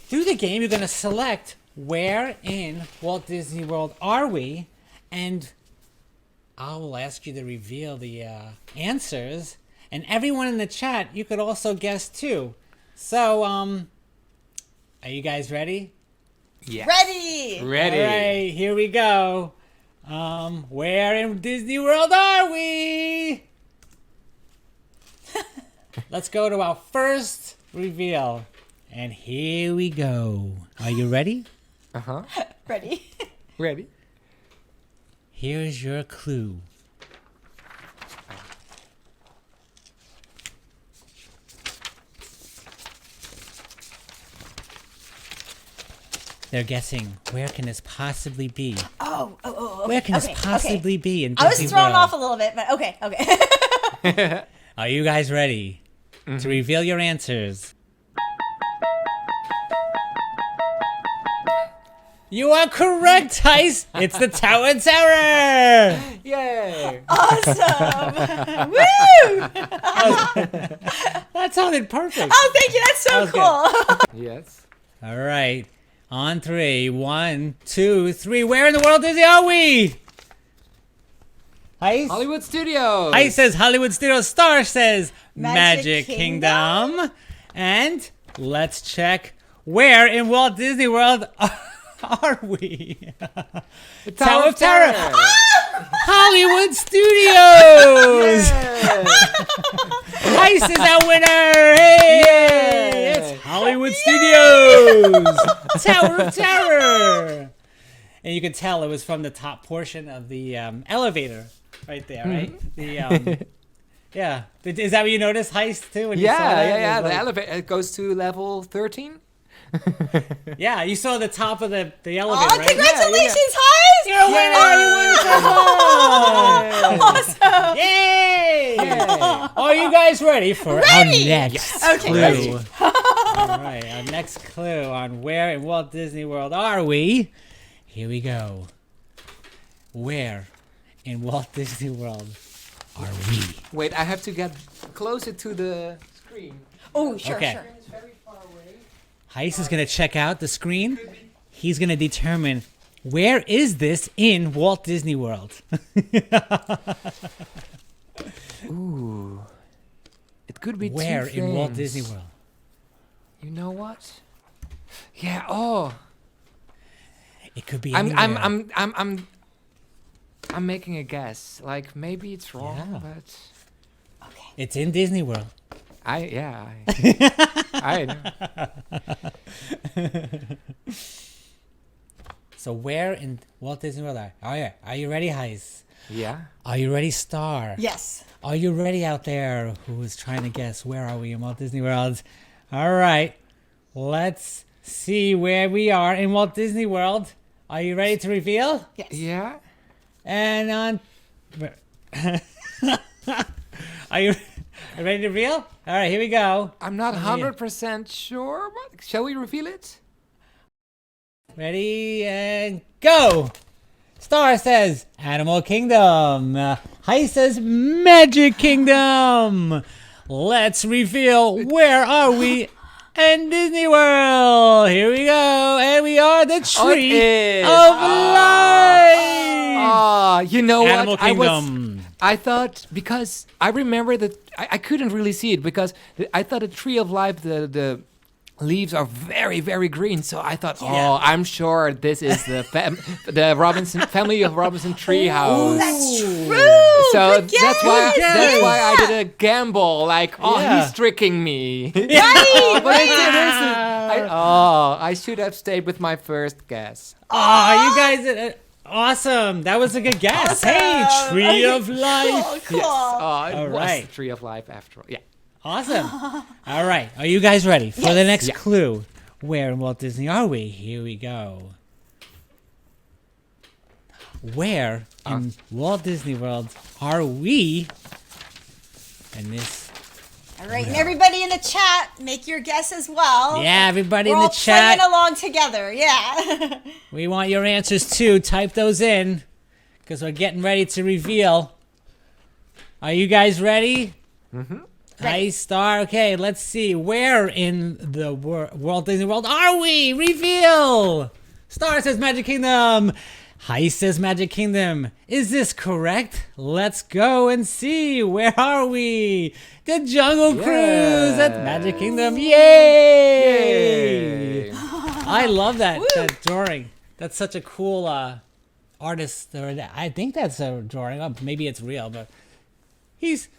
through the game, you're going to select where in Walt Disney World are we, and I will ask you to reveal the answers, and everyone in the chat, you could also guess too. So, are you guys ready? Yes. Ready. Ready. All right, here we go. Where in Disney World are we? Let's go to our first reveal. And here we go. Are you ready? Uh-huh. Ready? Ready? Here's your clue. They're guessing, where can this possibly be? Oh. Okay. Where can this possibly be in Disney I was thrown World? off a little bit, but okay. Are you guys ready to reveal your answers? You are correct, Heist. It's the Tower Terror. Yay! Awesome. Woo! That sounded perfect. Oh, thank you. That's so That cool. Yes. All right. On three. 1, 2, 3. Where in the world are we? Heist? Hollywood Studios. Heist says Hollywood Studios. Starr says Magic Magic Kingdom. And let's check where in Walt Disney World are we? The Tower of Terror. Ah! Hollywood Studios. Heist is our winner. Hey, it's Hollywood Studios. Tower of Terror. And you can tell it was from the top portion of the elevator right there, right? The yeah. Is that what you noticed, Heist, too? When you saw that? Yeah. It was The like- elevator it goes to level 13. Yeah, you saw the top of the elevator, Oh, right? congratulations, Heist! You're a winner! You won it as well! Awesome. Yay! Are you guys ready for our next Okay, clue? ready. All right, our next clue on where in Walt Disney World are we? Here we go. Where in Walt Disney World are we? Wait, I have to get closer to the screen. Oh, sure, Okay. sure. It's very far away. Heist is going to check out the screen. He's going to determine where is this in Walt Disney World. Ooh. It could be Where two in Walt things. Disney World? You know what? Yeah. Oh. It could be I'm anywhere. I'm making a guess. Like maybe it's wrong, Yeah. but It's in Disney World. I know. So where in Walt Disney World are you ready, Heist? Yeah. Are you ready, Starr? Yes. Are you ready out there who is trying to guess where are we in Walt Disney World? All right. Let's see where we are in Walt Disney World. Are you ready to reveal? Yes. Yeah. And on Are you ready to reveal? All right, here we go. I'm not Oh, yeah. 100% sure, but shall we reveal it? Ready and go. Starr says Animal Kingdom. Heist says Magic Kingdom. Let's reveal where are we in Disney World. Here we go. And we are the Tree is. of Life. Ah, you know Animal what? Kingdom. I thought, because I remember that I couldn't really see it because I thought the Tree of Life, the leaves are very, very green. So I thought, oh, I'm sure this is the Robinson family of Robinson Treehouse. That's true. So Good that's why guess. I did a gamble. Like, oh, Yeah. he's tricking me. Right. But I should have stayed with my first guess. Oh, you guys, awesome. That was a good guess. Hey, Tree of Life. Cool. It All was right. the Tree of Life after all. Yeah. Awesome. All right. Are you guys ready for the next Yeah. clue? Where in Walt Disney are we? Here we go. Where in Walt Disney World are we? And this. All right, and everybody in the chat, make your guess as well. Yeah, everybody We're in the all chat. playing along together. Yeah. We want your answers too. Type those in because we're getting ready to reveal. Are you guys ready? Mm-hmm. Hi, Starr. Okay, let's see. Where in the Walt Disney World are we? Reveal. Starr says Magic Kingdom. Hi says Magic Kingdom. Is this correct? Let's go and see. Where are we? The Jungle Cruise at Magic Kingdom. Yay! Yay. I love that drawing. That's such a cool artist, or I think that's a drawing. Maybe it's real, but he's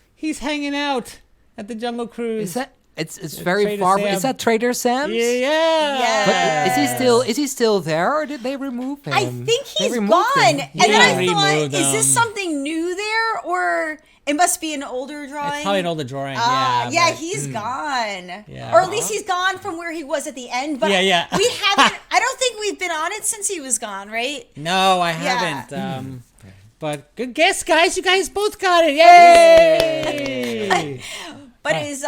hanging out at the Jungle Cruise. Is that? It's very Trader far. Sam. Is that Trader Sam's? Yeah. But is he still there, or did they remove him? I think They he's removed gone. him. And then I Yeah. thought, Removed is this him. something new there, or it must be an older drawing? It's probably an older drawing. Yeah, but- he's gone. Yeah. Or at least he's gone from where he was at the end. But Yeah. we haven't, I don't think we've been on it since he was gone, right? No, I Yeah. haven't. But good guess, guys. You guys both got it. Yay! But his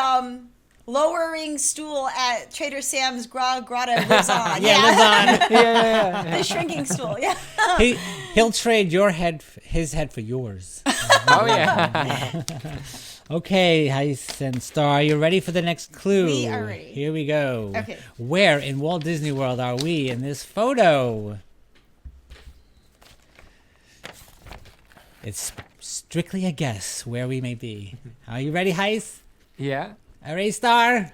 lowering stool at Trader Sam's Grotto lives on. Lives on. The shrinking stool, yeah. He'll trade his head for yours. Oh yeah. Okay, Gijs and Starr, are you ready for the next clue? We are ready. Here we go. Okay. Where in Walt Disney World are we in this photo? It's strictly a guess where we may be. Are you ready, Gijs? Yeah. All right, Starr.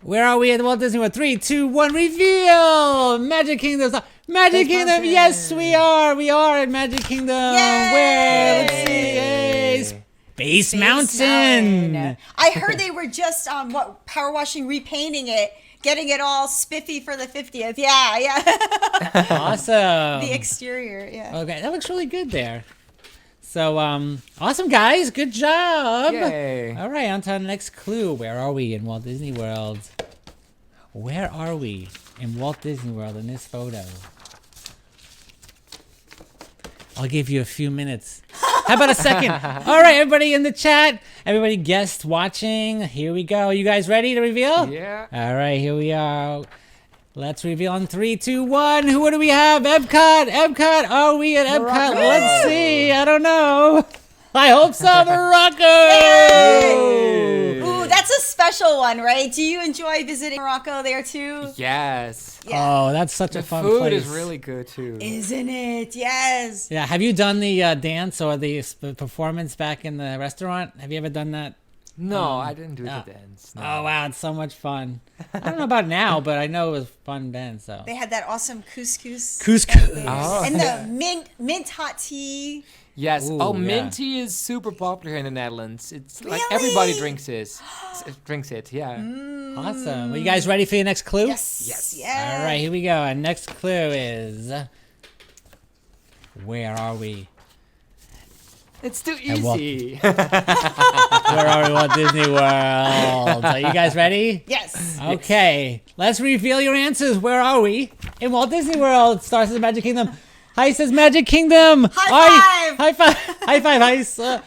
Where are we at Walt Disney World? 3, 2, 1, reveal! Magic Kingdom. Magic Kingdom. Mountain. Yes, we are. We are at Magic Kingdom. Yay! Where? Let's see. Yay. Space Mountain. I heard they were just power washing, repainting it, getting it all spiffy for the 50th. Yeah. Awesome. The exterior, yeah. Okay, that looks really good there. So, awesome, guys. Good job. Yay. All right, on to the next clue. Where are we in Walt Disney World? Where are we in Walt Disney World in this photo? I'll give you a few minutes. How about a second? All right, everybody in the chat, everybody guest watching, here we go. You guys ready to reveal? Yeah. All right, here we are. Let's reveal on 3, 2, 1. Who do we have? Epcot. Are we at Epcot? Morocco. Let's see. I don't know. I hope so. Morocco. Ooh, that's a special one, right? Do you enjoy visiting Morocco there too? Yes. Yeah. Oh, that's such The a fun food place. is really good too. Isn't it? Yes. Yeah. Have you done the dance or the performance back in the restaurant? Have you ever done that? No, I didn't do no. the dance. No. Oh wow, it's so much fun. I don't know about now, but I know it was fun then. So They had that awesome couscous. couscous. Oh. And the mint hot tea. Yes. Ooh, Oh, yeah. mint tea is super popular in the Netherlands. It's like Really? everybody drinks it. Drinks it. Yeah. Awesome. Well, you guys ready for your next clue? Yes. All right, here we go. Our next clue is, where are we? It's too And Walt- easy. Where are we, Walt Disney World? Are you guys ready? Yes. Okay, let's reveal your answers. Where are we in Walt Disney World? Star says Magic Kingdom. Heist says Magic Kingdom. High High five. High five, Heist.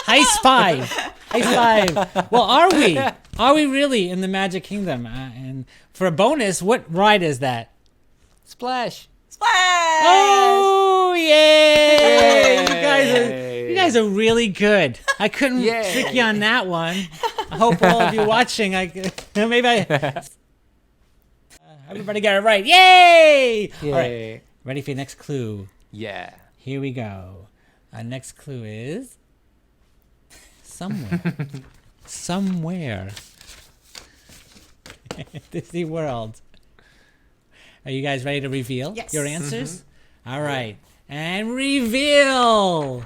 Heist five. Heist five. Well, are we? Are we really in the Magic Kingdom? And for a bonus, what ride is that? Splash. Splash. Oh, yay! Yay. You guys are really good. I couldn't Yay. trick you on that one. I hope all of you watching, everybody got it right. Yay! All right, Yay. ready for your next clue? Yeah. Here we go. Our next clue is somewhere. Somewhere. Disney World. Are you guys ready to reveal Yes. your answers? All right. And reveal!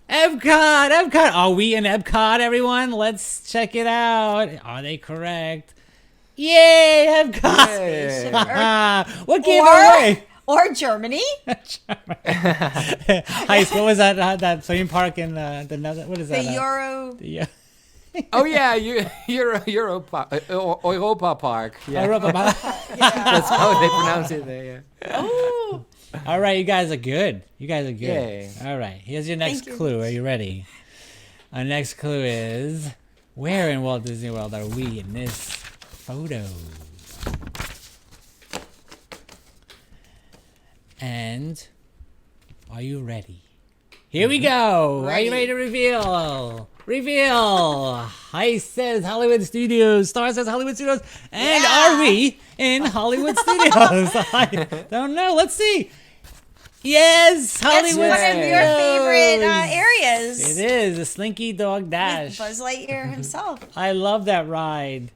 Epcot! Are we in Epcot, everyone? Let's check it out. Are they correct? Yay, Epcot! Yay. What gave it away? Or Germany. Heist, what was that? That theme park in the what is The that? Euro. Yeah. Oh yeah, Europa Park. Yeah. Europa. That's how they pronounce it there. Yeah. Oh. All right, you guys are good. Yay. All right, here's your next Thank you. clue. Are you ready? Our next clue is, where in Walt Disney World are we in this photo? And are you ready? Here we go. Are you ready to reveal? Reveal. Heist says Hollywood Studios. Starr says Hollywood Studios. And are we in Hollywood Studios? I don't know. Let's see. Yes, That's Hollywood one of Studios. your favorite areas. It is the Slinky Dog With Dash. Buzz Lightyear himself. I love that ride.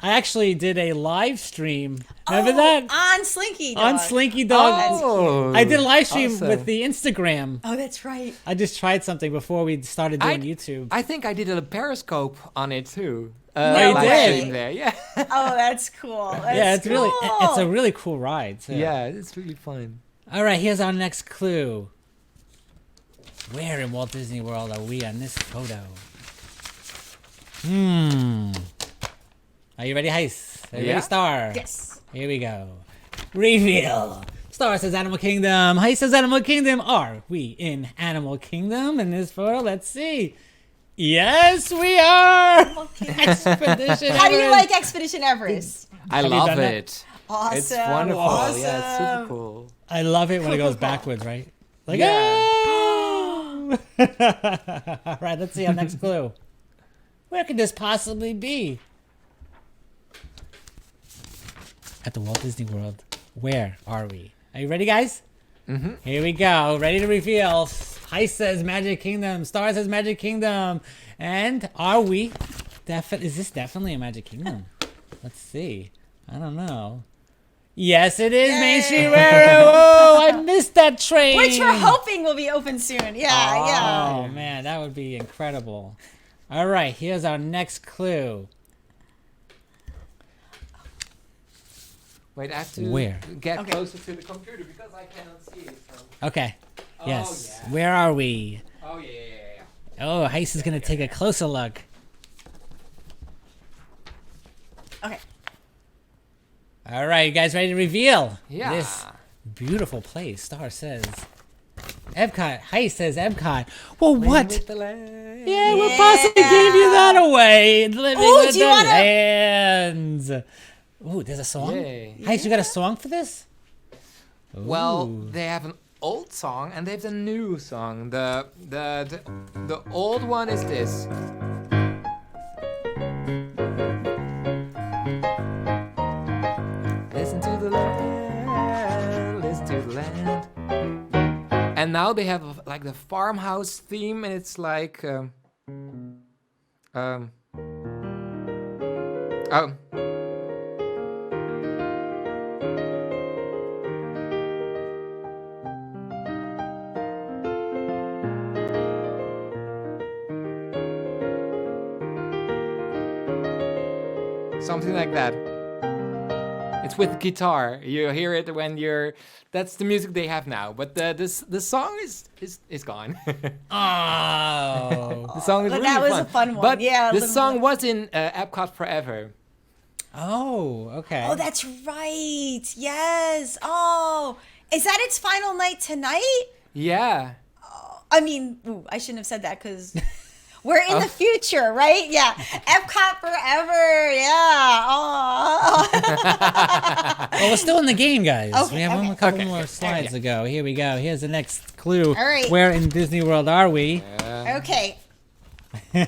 I actually did a live stream. Remember that? On Slinky Dog. On Slinky Dog. Oh, I did a live stream awesome. with the Instagram. Oh, that's right. I just tried something before we started doing I- YouTube. I think I did a Periscope on it too. No live way. stream there. Yeah. Oh, that's cool. That's Yeah, it's really cool. it's a really cool ride. Too. Yeah, it's really fun. All right, here's our next clue. Where in Walt Disney World are we on this photo? Are you ready, Heis? Are you Yeah. ready, Starr? Yes. Here we go. Reveal. Starr says Animal Kingdom. Heis says Animal Kingdom. Are we in Animal Kingdom in this photo? Let's see. Yes, we are. Expedition How do you Everest. like Expedition Everest? I you love done that? it. Awesome. It's wonderful. Awesome. Yeah, it's super cool. I love it when it goes backwards, right? Like, Yeah. "Ah!" All right, let's see our next clue. Where could this possibly be? At the Walt Disney World. Where are we? Are you ready, guys? Mm-hmm. Here we go. Ready to reveal. Heis says Magic Kingdom. Starr says Magic Kingdom. And are we? Is this definitely a Magic Kingdom? Let's see. I don't know. Yes, it is Main Street Railroad. Oh, I missed that train. Which we're hoping will be open soon. Yeah, yeah. Oh man, that would be incredible. All right, here's our next clue. Wait, I have to Where? get Okay. closer to the computer because I cannot see it. From... Okay. Yes. yeah. Where are we? Oh yeah. Oh, Heis is gonna take a closer look. Okay. All right, you guys ready to reveal Yeah. this beautiful place? Starr says Epcot. Heis says Epcot. Well, what? With the land. Yeah, we possibly gave you that away. Living Ooh, with do you the wanna- lands. Ooh, there's a song? Yay. Heis, you got a song for this? Well, Ooh. they have an old song and they have a new song. The old one is this. Listen to the land, listen to the land. And now they have like the farmhouse theme, and it's like oh. Something like that. It's with guitar. You hear it when you're. That's the music they have now. But the song is gone. Oh. The song is But really that was fun. a fun one. But Yeah, this Living song with- was in Epcot Forever. Oh, okay. Oh, that's right. Yes. Oh, is that its final night tonight? Yeah. I mean, ooh, I shouldn't have said that because we're in the future, right? Yeah. Epcot forever. Yeah. Oh. Well, we're still in the game, guys. Okay, We have okay. a couple more slides to go. Here we go. Here's the next clue. All right. Where in Disney World are we? Okay. Did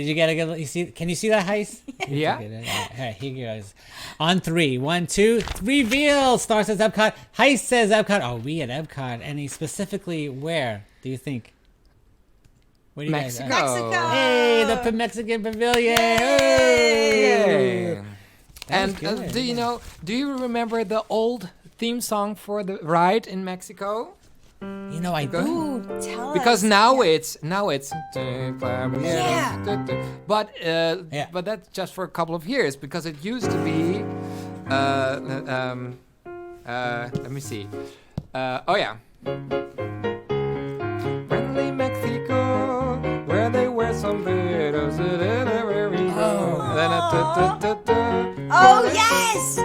you get a good? You see? Can you see that, Heis? Yeah. All right, here goes. On 3, 1, 2, 3. Reveal. Starr says Epcot. Heis says Epcot. Are we at Epcot? And he specifically where? Do you think? Where do you Mexico. guys? Mexico. Hey, the Mexican Pavilion. Yay. And good, do you know? Do you remember the old theme song for the ride in Mexico? You know, I do. Ooh, tell us. Because now Yeah. it's Yeah. but Yeah. but that's just for a couple of years because it used to be let me see oh yeah, friendly Mexico where they wear sombreros everywhere we go. Oh yes.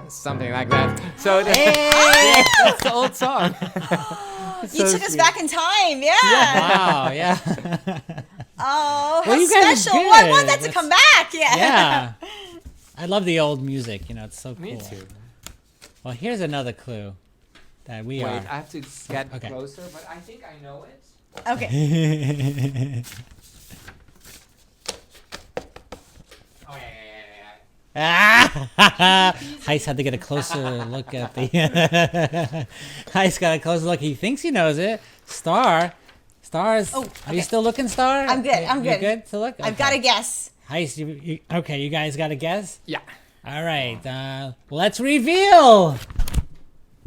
Something like that. So that's the old song. You took us back in time. Yeah. Wow. Yeah. Oh, how Well, you guys are special. Well, I want good. that to come back. Yeah. Yeah. I love the old music. You know, it's so cool. Me too. Well, here's another clue that we Wait, are. I have to get Okay. closer, but I think I know it. Okay. Oh yeah. Heist had to get a closer look at the. Heist got a closer look. He thinks he knows it. Star's. Oh, Are you still looking, Starr? I'm good. I'm You good. good to look? I've got a guess. Heist, okay, you guys got a guess? Yeah. All right, let's reveal.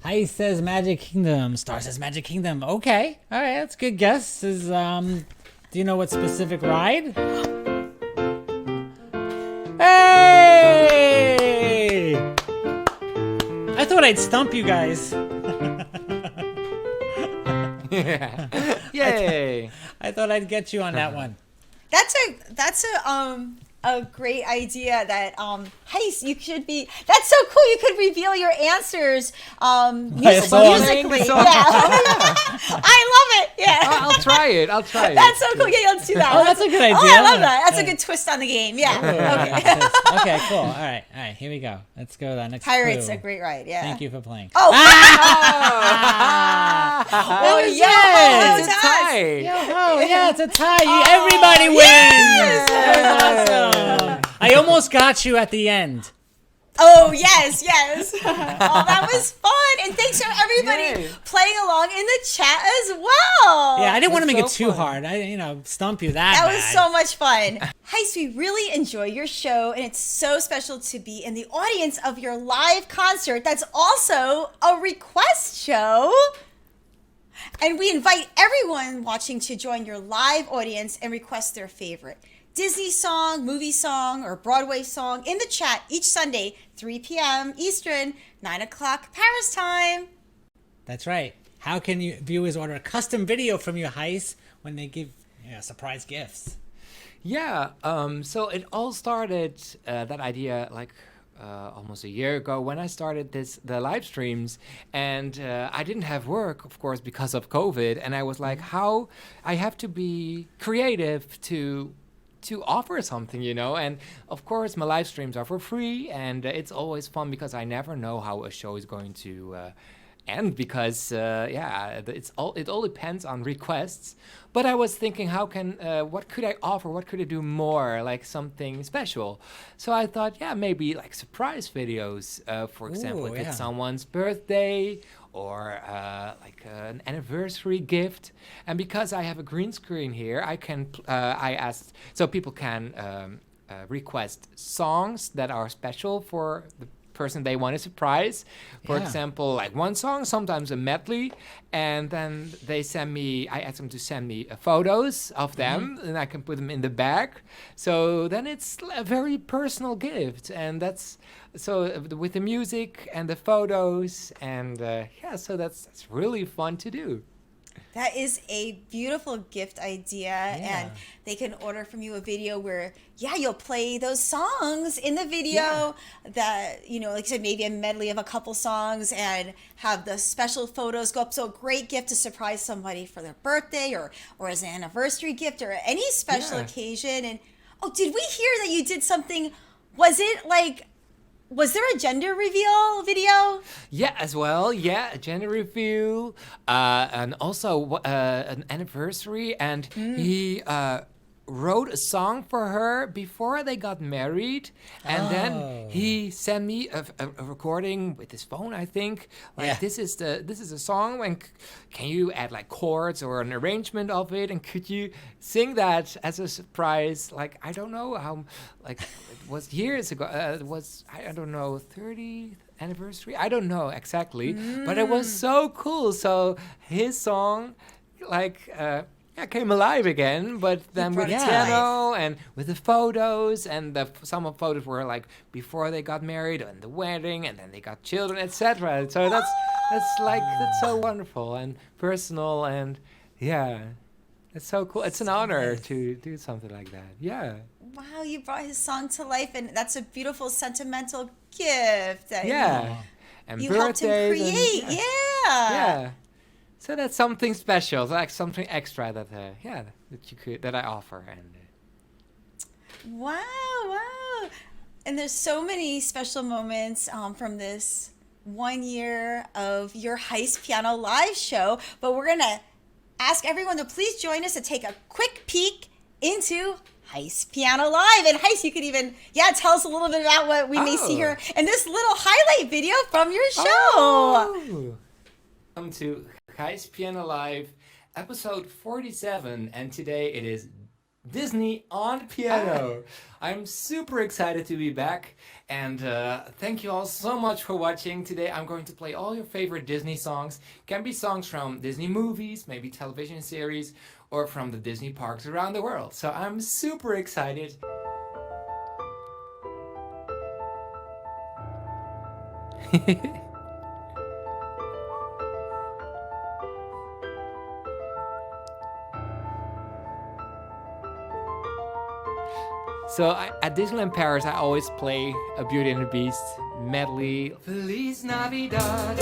Heist says Magic Kingdom. Starr says Magic Kingdom. Okay, all right, that's a good guess. Do you know what specific ride? Hey! I thought I'd stump you guys. Yay! I thought I'd get you on that one. That's a great idea that Heist, you should be. That's so cool. You could reveal your answers musically. song. Yeah. I love it. Yeah. I'll try it. That's so cool. Yeah, let's do that. Oh, that's a good idea. Oh, I love that. That's a good twist on the game. Yeah. Okay. Okay, cool. All right, here we go. Let's go to that next Pirates, clue. a great ride. Yeah. Thank you for playing. Oh. Oh, yo, yes. It's a Taz. tie. Oh, yeah, it's a tie. Everybody wins. That was awesome. I almost got you at the end. Oh, yes. Oh, that was fun. And thanks for everybody Yay. playing along in the chat as well. Yeah, I didn't want to That's make it so too fun. hard. Stump you that That bad. was so much fun. Heist, we really enjoy your show, and it's so special to be in the audience of your live concert that's also a request show. And we invite everyone watching to join your live audience and request their favorite Disney song, movie song, or Broadway song in the chat each Sunday, 3 p.m. Eastern, 9 o'clock Paris time. That's right. How can viewers order a custom video from you, Heist, when they give surprise gifts? Yeah. So it all started that idea like almost a year ago when I started the live streams, and I didn't have work, of course, because of COVID, and I was like, how I have to be creative to offer something, and of course my live streams are for free, and it's always fun because I never know how a show is going to end, because it all depends on requests. But I was thinking, what could I offer, what could I do more, like something special? So I thought, maybe like surprise videos, for example, if it's someone's birthday or like an anniversary gift. And because I have a green screen here, I asked, so people can request songs that are special for the person they want to surprise. For example, like one song, sometimes a medley, and then I ask them to send me photos of them, and I can put them in the bag. So then it's a very personal gift, and that's with the music and the photos, and so that's really fun to do. That is a beautiful gift idea, and they can order from you a video where, you'll play those songs in the video that, like I said, maybe a medley of a couple songs, and have the special photos go up. So a great gift to surprise somebody for their birthday or as an anniversary gift or any special occasion. And, did we hear that you did something? Was there a gender reveal video? Yeah, as well. Yeah, a gender reveal, and also an anniversary. And he wrote a song for her before they got married, and then he sent me a recording with his phone, I think. This is a song, and can you add like chords or an arrangement of it, and could you sing that as a surprise? Like, I don't know how, like, it was years ago. It was, I don't know, 30th anniversary. I don't know exactly, but it was so cool. So his song, like, came alive again, but then with the piano and with the photos, and some of the photos were like before they got married and the wedding, and then they got children, etc. So that's so wonderful and personal, and it's so cool. It's an honor to do something like that. Yeah. Wow, you brought his song to life, and that's a beautiful sentimental gift. That And you helped him birthdays create. Yeah. So that's something special, like something extra that I offer. And Wow. And there's so many special moments from this 1 year of your Heist Piano live show. But we're going to ask everyone to please join us to take a quick peek into Gijs Piano Live. And Gijs, you could even, tell us a little bit about what we may see here in this little highlight video from your show. Oh. Welcome to Gijs Piano Live, episode 47, and today it is Disney on piano. I'm super excited to be back, and thank you all so much for watching. Today I'm going to play all your favorite Disney songs. Can be songs from Disney movies, maybe television series, or from the Disney parks around the world. So I'm super excited. So at Disneyland Paris, I always play a Beauty and the Beast medley. Feliz Navidad.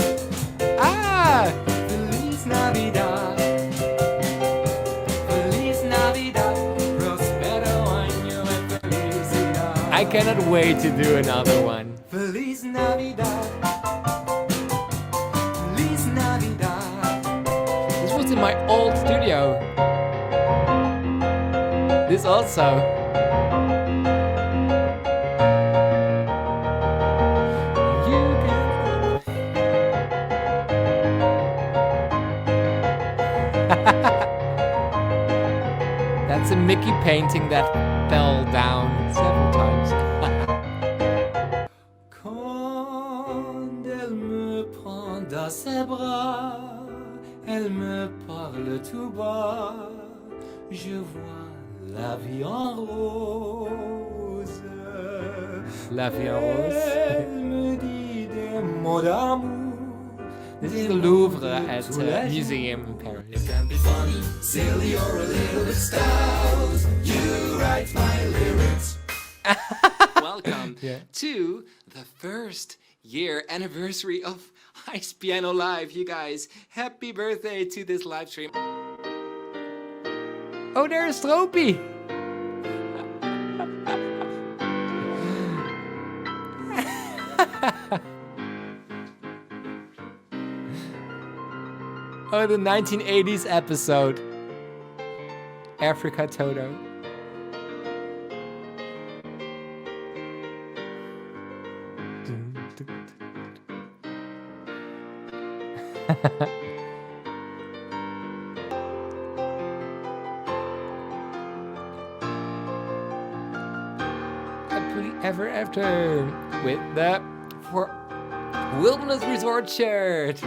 Feliz Navidad. Feliz Navidad. Prospero año y felicidad. I cannot wait to do another one. Feliz Navidad. Feliz Navidad. This was in my old studio. This also. That's a Mickey painting that fell down several times. Quand elle me prend dans ses bras, elle me parle tout bas, je vois la vie en rose. La vie en rose. Elle me dit des mots d'amour. This is the Louvre at Museum in Paris. It can be funny, silly, or a little bit stout. You write my lyrics. Welcome to the first year anniversary of Gijs Piano Live. You guys, happy birthday to this live stream. Oh, there's Stroopie. Oh, the 1980s episode. Africa Toto. Happily ever after with the Wilderness Resort shirt.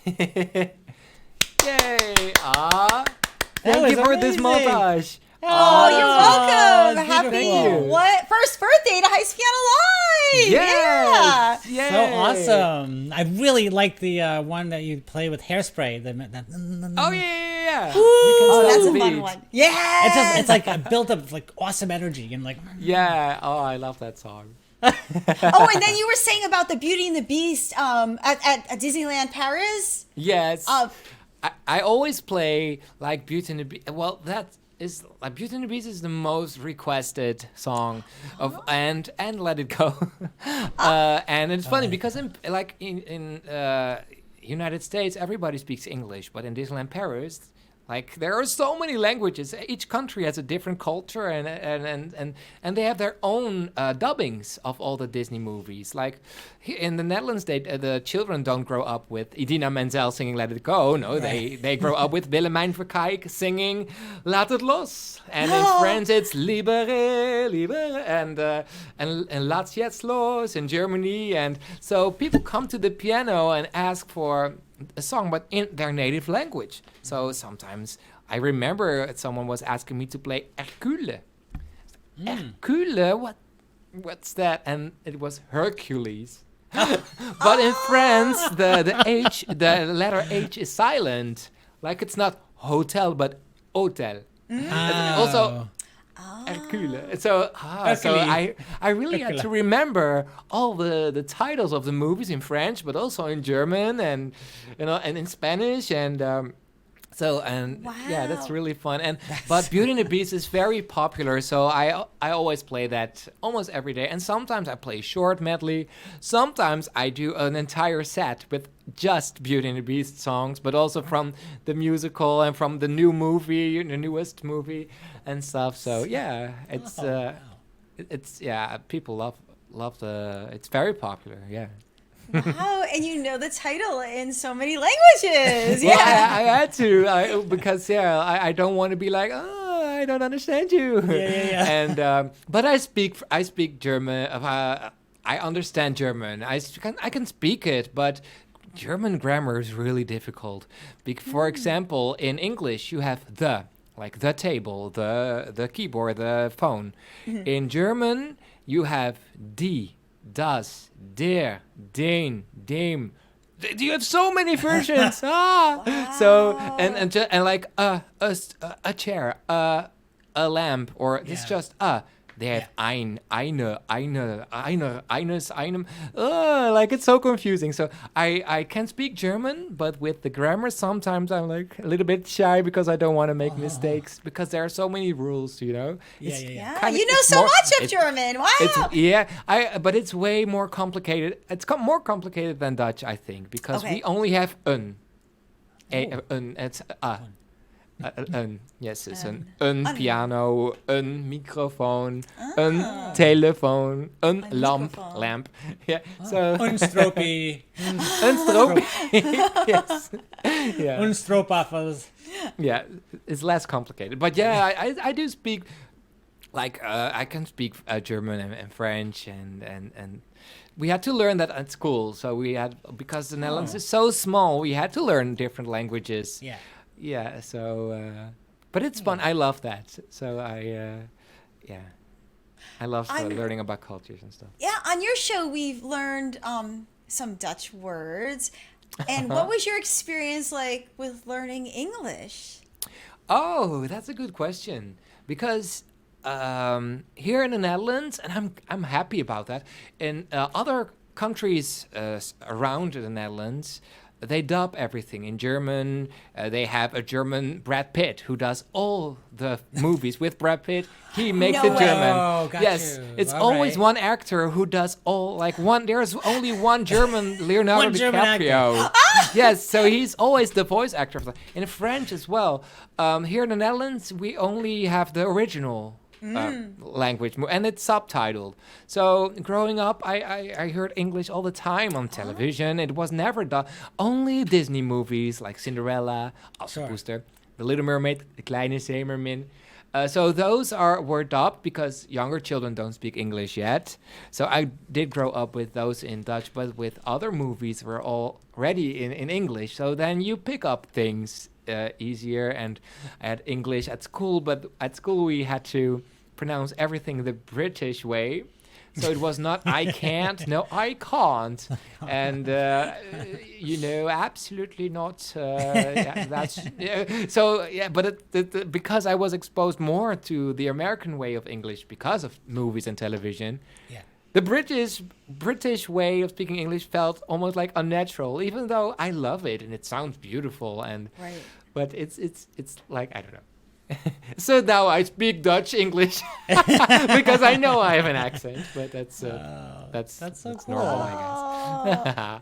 Yay! Thank you for this montage. Oh, you're welcome. Beautiful. Happy first birthday to Gijs Piano Live. Yes. Yeah. So awesome. I really like the one that you play with hairspray. Oh yeah. Oh, that's a the fun beat. one. Yeah. It's like a built up like awesome energy and like. Yeah. Oh, I love that song. Oh, and then you were saying about the Beauty and the Beast at Disneyland Paris. Yes. I always play like Beauty and the Beast. Well, that is like Beauty and the Beast is the most requested song of and Let It Go. And it's funny because in United States everybody speaks English, but in Disneyland Paris, like there are so many languages. Each country has a different culture, and they have their own dubbings of all the Disney movies. Like in the Netherlands, the children don't grow up with Idina Menzel singing "Let It Go." No, they grow up with Willemijn Verkijk singing "Laat het los." And in France, it's "Libere, libere," and "Laat jetzt los" in Germany. And so people come to the piano and ask for a song, but in their native language. So sometimes I remember someone was asking me to play Hercule. Hercule, what's that? And it was Hercules. But in France, the letter H is silent. Like it's not hotel, but hotel. And also Hercule. So I really had to remember all the titles of the movies in French, but also in German and and in Spanish and. Yeah, that's really fun. But Beauty and the Beast is very popular, so I always play that almost every day. And sometimes I play short medley. Sometimes I do an entire set with just Beauty and the Beast songs, but also from the musical and from the new movie, the newest movie and stuff. So yeah, people love it's very popular. Yeah. Wow, and you know the title in so many languages. Well, Yeah. I had to because I don't want to be like, oh, I don't understand you. Yeah. And but I speak German. I understand German. I can speak it, but German grammar is really difficult. For example, in English you have like the table, the keyboard, the phone. In German you have die, das, der, den, dem. You have so many versions. Wow. So and like a chair, a lamp, or it's just They have eine, eines, einem. Like it's so confusing. So I can speak German, but with the grammar, sometimes I'm like a little bit shy because I don't want to make mistakes because there are so many rules, Yeah, Kinda, you know so much of German. Wow. But it's way more complicated. It's more complicated than Dutch, I think, because we only have it's yes, it's een piano, een microfoon, een telefoon, een lamp. Yeah, so Een stroopie. een stroopie. Yes. Yeah. Een stroopwafels. Yeah, it's less complicated. But yeah, I do speak, like, I can speak German and French and we had to learn that at school. So because the Netherlands is so small, we had to learn different languages. Yeah. Yeah, so, but it's fun. I love that. So I love learning about cultures and stuff. Yeah, on your show, we've learned some Dutch words. And what was your experience like with learning English? Oh, that's a good question. Because here in the Netherlands, and I'm happy about that, in other countries around the Netherlands, they dub everything in German. They have a German Brad Pitt who does all the movies with Brad Pitt. He makes No it way. German. Oh, got Yes, you. it's All always right. one actor who does all There's only one German Leonardo One German DiCaprio. Yes, so he's always the voice actor. In French as well. Here in the Netherlands, we only have the original. Language, and it's subtitled. So growing up, I heard English all the time on television. It was never done. Only Disney movies like Cinderella, Assepoester, The Little Mermaid, The Kleine Zeemermin. So those were dubbed because younger children don't speak English yet. So I did grow up with those in Dutch, but with other movies were already in English. So then you pick up things easier. And I had English at school, but at school we had to pronounce everything the British way. So it was not I can't, no, I can't. And, absolutely not. But because I was exposed more to the American way of English because of movies and television, the British way of speaking English felt almost like unnatural, even though I love it and it sounds beautiful. But it's like, I don't know. So now I speak Dutch English because I know I have an accent, but that's so cool. normal, I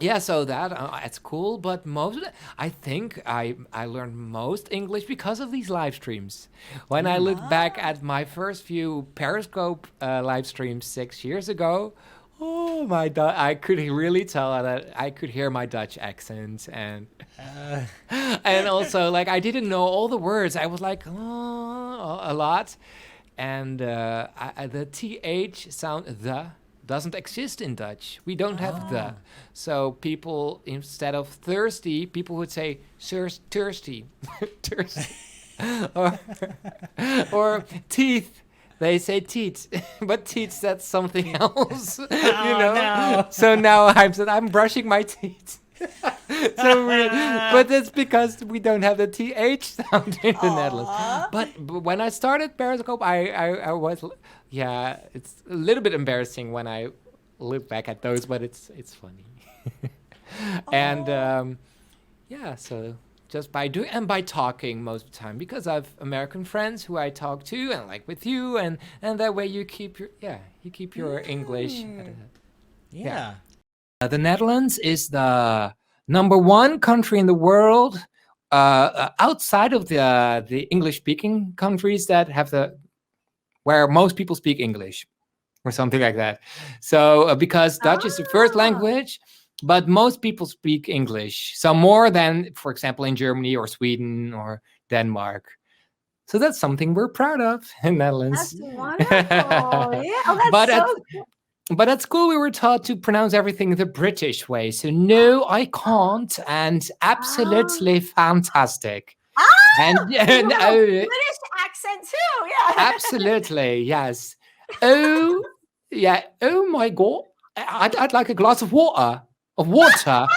guess. So that at school, but most of it, I think I learned most English because of these live streams. When I look back at my first few Periscope live streams 6 years ago, oh my! I could really tell that I could hear my Dutch accent and also I didn't know all the words. I was like a lot, and the th sound doesn't exist in Dutch. We don't have the. So people, instead of thirsty, people would say thirsty. Thirsty. or teeth. They say teeth, but teeth, that's something else, you know. No. So now I'm brushing my teeth. So weird. But it's because we don't have the th sound in the Netherlands. But when I started Periscope, I was, yeah, it's a little bit embarrassing when I look back at those, but it's funny. And yeah, so. Just by doing and by talking most of the time, because I have American friends who I talk to, and like with you, and that way you keep your English. Yeah. The Netherlands is the #1 country in the world outside of the English-speaking countries that have where most people speak English, or something like that. So because Dutch is the first language. But most people speak English, so more than, for example, in Germany or Sweden or Denmark. So that's something we're proud of in Netherlands. That's wonderful. Yeah. Oh, that's But at school, we were taught to pronounce everything the British way. So no, I can't, and absolutely fantastic. And British accent too. Yeah. absolutely, yes. Oh, yeah. Oh my God, I'd like a glass of water. Water,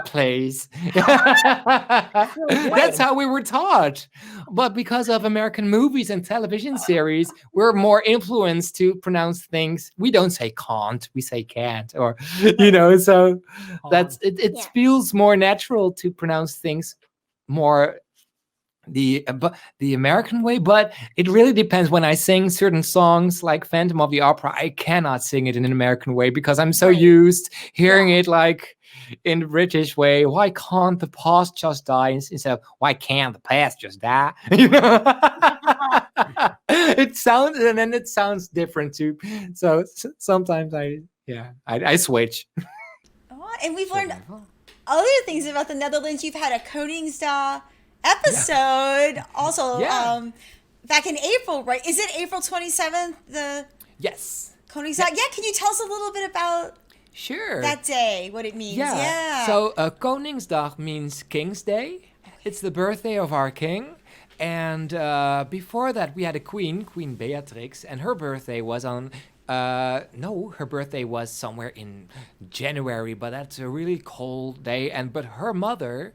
please. That's how we were taught. But because of American movies and television series, we're more influenced to pronounce things. We don't say can't, we say can't, or so that's it. It feels more natural to pronounce things more the American way, but it really depends. When I sing certain songs like Phantom of the Opera, I cannot sing it in an American way because I'm so used hearing it like in the British way. Why can't the past just die instead of why can't the past just die? It sounds different too. So sometimes I switch. And we've learned other things about the Netherlands. You've had a Koningsdag episode also back in April, right? Is it April 27th? Yes. Koningsdag? Yeah, can you tell us a little bit about that day, what it means? Yeah. So Koningsdag means King's Day. It's the birthday of our king. And before that, we had a Queen Beatrix, and her birthday was on her birthday was somewhere in January, but that's a really cold day. But her mother,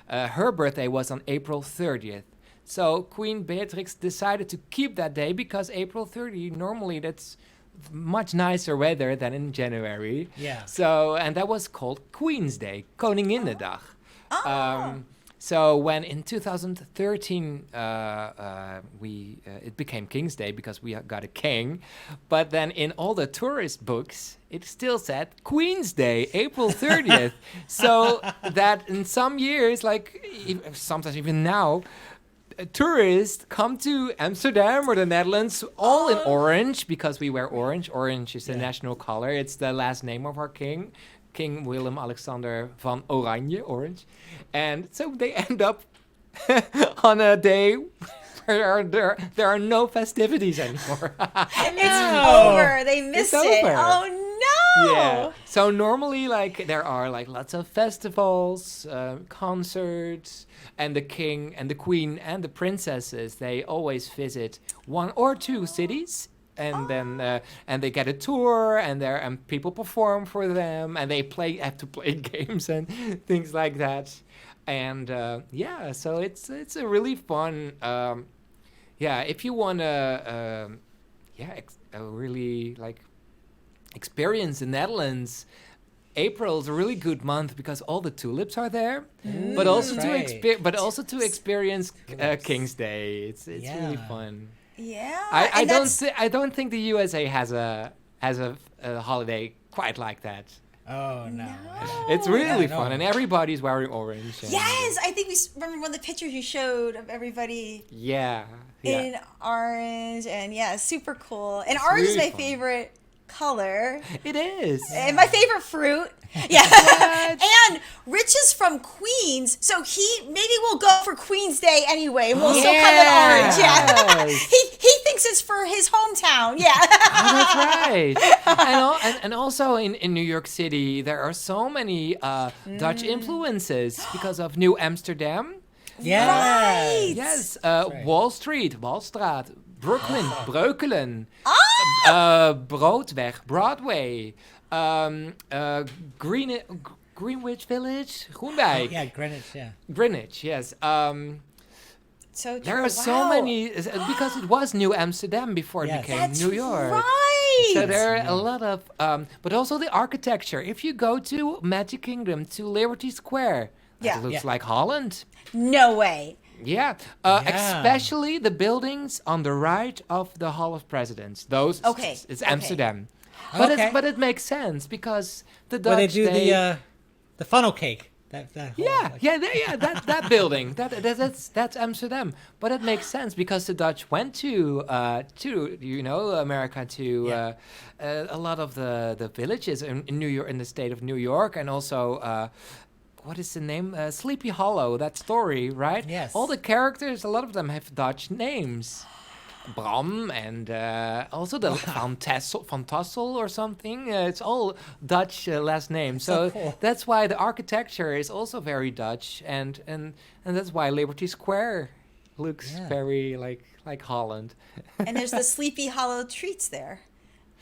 her birthday was on April 30th. So Queen Beatrix decided to keep that day because April 30th, normally that's much nicer weather than in January. Yeah. So, and that was called Queen's Day, Koninginnedag. So when in 2013 it became King's Day because we got a king, but then in all the tourist books it still said Queen's Day, April 30th. So that in some years, like sometimes even now, tourists come to Amsterdam or the Netherlands all in orange because we wear orange. Orange is the national color. It's the last name of our king. King Willem-Alexander van Oranje, orange. And so they end up on a day where there are no festivities anymore. It's over. They miss it. Over. Oh, no. Yeah. So normally, like, there are, like, lots of festivals, concerts, and the king and the queen and the princesses, they always visit 1 or 2 cities. And then and they get a tour, and people perform for them, and they have to play games and things like that. And so it's a really fun. If you want to, really like experience the Netherlands. April is a really good month because all the tulips are there, but also to experience King's Day. It's really fun. Yeah, I don't think the USA has a holiday quite like that. Oh no. It's really fun, and everybody's wearing orange. Yes, I think we remember one of the pictures you showed of everybody. Yeah. In orange, and super cool. And It's orange really is my fun. favorite color. It is. And my favorite fruit. Yeah. And Rich is from Queens, so maybe we'll go for Queens Day anyway, and we'll still come in orange. Yeah. Yes. he thinks it's for his hometown. Yeah. Oh, that's right. And also in New York City, there are so many Dutch influences because of New Amsterdam. Yeah. Right. Yes, right. Wall Street, Wallstraat, Brooklyn, Breukelen, Oh. Broadweg, Broadway, Greenwich Village, Groenwijk, Yeah, Greenwich, yeah. Greenwich, yes. So There true. are so Wow. many, because it was New Amsterdam before it Yes. became That's New York. right. So there are a lot of, but also the architecture. If you go to Magic Kingdom, to Liberty Square, Yeah. it looks Yeah. like Holland. No way. Yeah, Yeah. especially the buildings on the right of the Hall of Presidents. Those, Okay, it's okay. Amsterdam. But Okay. but it makes sense because the Dutch. Where they do the funnel cake. That whole, yeah, like- yeah, that building. That's Amsterdam. But it makes sense because the Dutch went to America to a lot of the villages in New York, in the state of New York, and also. What is the name? Sleepy Hollow, that story, right? Yes. All the characters, a lot of them have Dutch names. Bram and also the Van Tassel or something. It's all Dutch last names. So So cool. that's why the architecture is also very Dutch, and that's why Liberty Square looks Yeah. very like Holland. And there's the Sleepy Hollow treats there.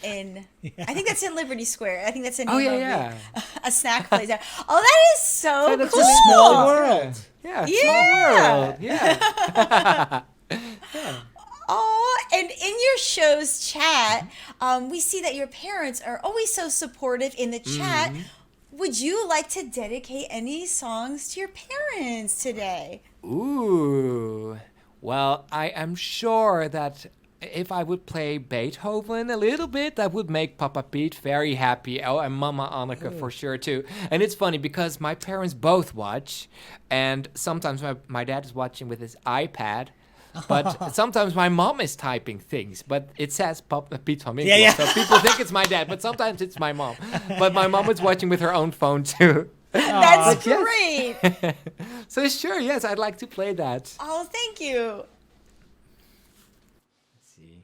I think that's in Liberty Square. I think that's in Oh, yeah. a snack place there. Oh, that is so So that's cool. a Small world. Yeah, Yeah. small world. Yeah. Oh, and in your show's chat, we see that your parents are always so supportive in the chat. Would you like to dedicate any songs to your parents today? Ooh. Well, I am sure that if I would play Beethoven a little bit, that would make Papa Pete very happy. Oh, and Mama Anneke for sure too. And it's funny because my parents both watch, and sometimes my dad is watching with his iPad. But sometimes my mom is typing things, but it says Papa Pete van Winkelhof. Yeah. So people think it's my dad, but sometimes it's my mom. But my mom is watching with her own phone too. That's yes. great. So sure, yes, I'd like to play that. Oh, thank you. Let's see.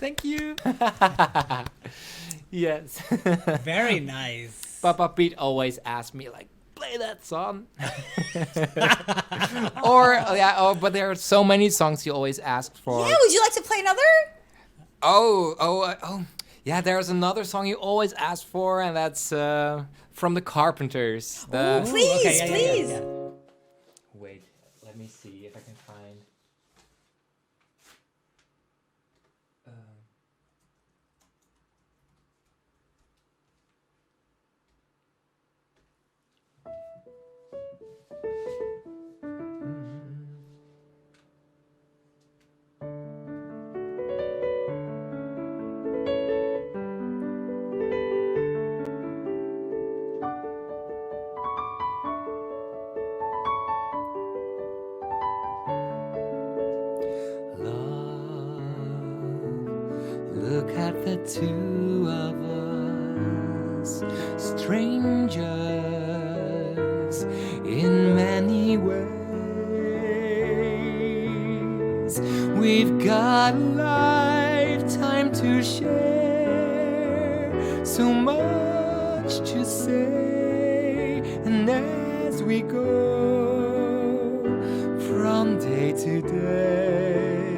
Thank you. Yes. Very nice. Papa Pete always asks me like, play that song. But there are so many songs he always asks for. Yeah, would you like to play another? Yeah, there's another song he always asks for, and that's from the Carpenters. Ooh, please, please. yeah. Wait, let me see if I can find. Look at the two of us, strangers in many ways. We've got a lifetime to share, so much to say, and as we go from day to day,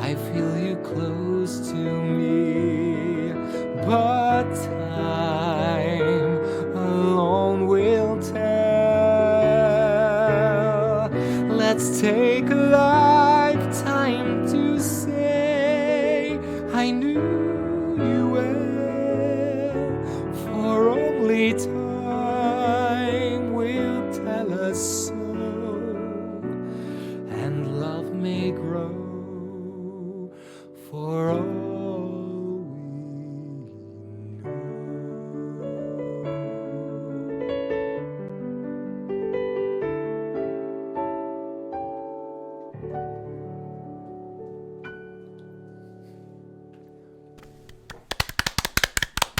I feel you close to me, but time alone will tell. Let's take a lifetime to say I knew you well, for only time will tell us so, and love may grow for all we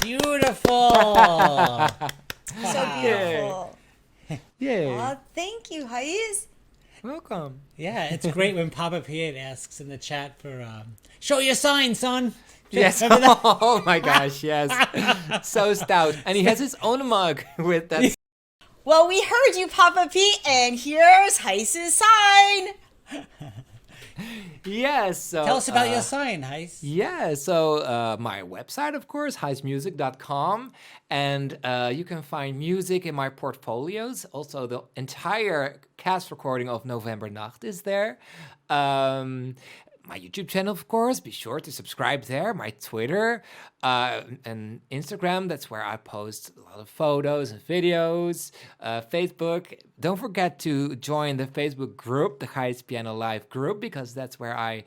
Beautiful. So beautiful. Yay. Aw, thank you, Gijs. Welcome. Yeah, it's great when Papa Piet asks in the chat for show your sign, son. Yes. Remember that? Oh my gosh, yes. So stout. And he has his own mug with that. Well, we heard you, Papa Pete, and here's Gijs's sign. Yes. So, Tell us about your sign, Gijs. Yeah, so my website, of course, gijsmusic.com, and you can find music in my portfolios. Also, the entire cast recording of November Nacht is there. My YouTube channel, of course, be sure to subscribe there. My Twitter and Instagram, that's where I post a lot of photos and videos. Facebook, don't forget to join the Facebook group, the Gijs Piano Live group, because that's where I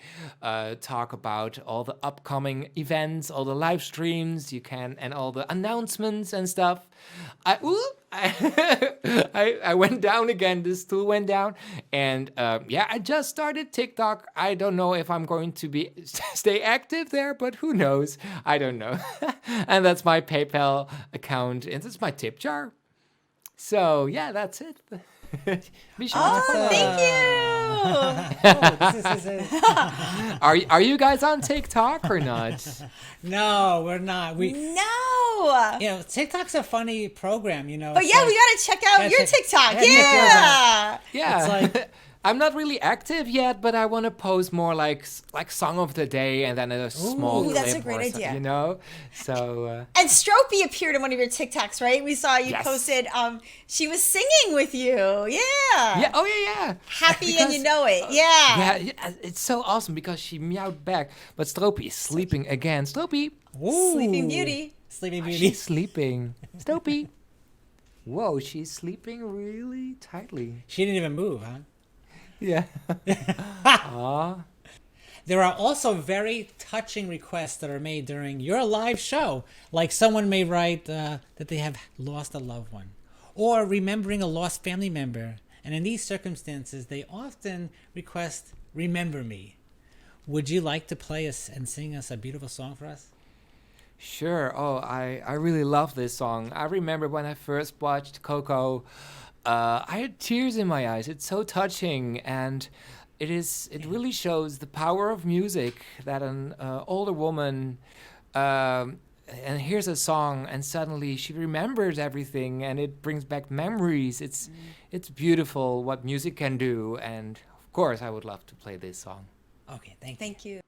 talk about all the upcoming events, all the live streams you can, and all the announcements and stuff. I went down again. This stool went down, and I just started TikTok. I don't know if I'm going to be stay active there, but who knows? I don't know. And that's my PayPal account, and this is my tip jar. So yeah, that's it. Be sure to follow. Thank you. Are you guys on TikTok or not? No, we're not. No. TikTok's a funny program, you know. But yeah, we gotta check out your TikTok. Yeah, check yours out. Yeah. It's like- I'm not really active yet, but I want to post more like song of the day and then a small clip. that's a great or idea. You know, so And Stroopie appeared in one of your TikToks, right? We saw you Yes. posted. She was singing with you. Yeah. yeah, oh yeah. Happy and you know it. Yeah. Yeah, it's so awesome because she meowed back, but Stroopie is sleeping again. Stroopie, Ooh. Sleeping Beauty. Sleeping Beauty. she's sleeping. Stroopie, whoa, she's sleeping really tightly. She didn't even move, huh? Yeah. Aw. There are also very touching requests that are made during your live show. Like someone may write that they have lost a loved one or remembering a lost family member. And in these circumstances, they often request, "Remember Me." Would you like to play us and sing us a beautiful song for us? Sure. Oh, I really love this song. I remember when I first watched Coco, I had tears in my eyes. It's so touching, and it really shows the power of music that an older woman and hears a song and suddenly she remembers everything and it brings back memories. It's beautiful what music can do, and of course I would love to play this song. Okay, thank you. Thank you.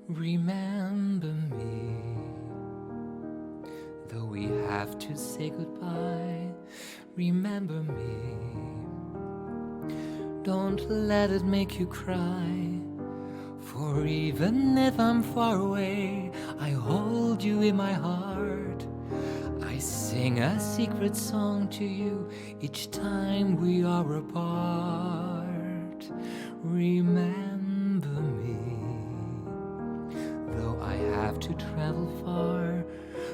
Remember me, though we have to say goodbye. Remember me, don't let it make you cry. For even if I'm far away, I hold you in my heart. I sing a secret song to you each time we are apart. Remember me, though I have to travel far.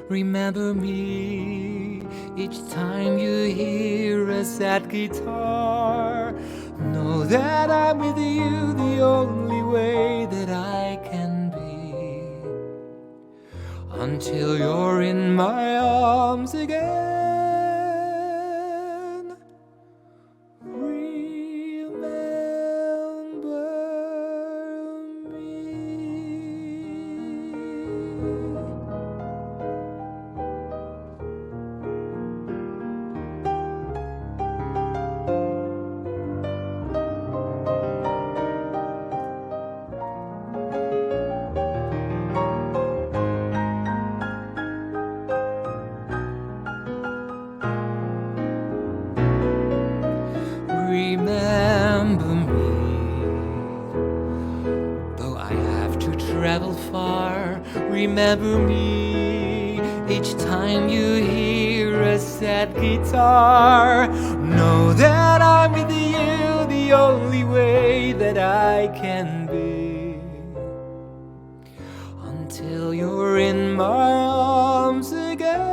Remember me each time you hear a sad guitar. Know that I'm with you the only way that I can be, until you're in my arms again. Remember me, though I have to travel far. Remember me each time you hear a sad guitar. Know that I'm with you the only way that I can be, until you're in my arms again.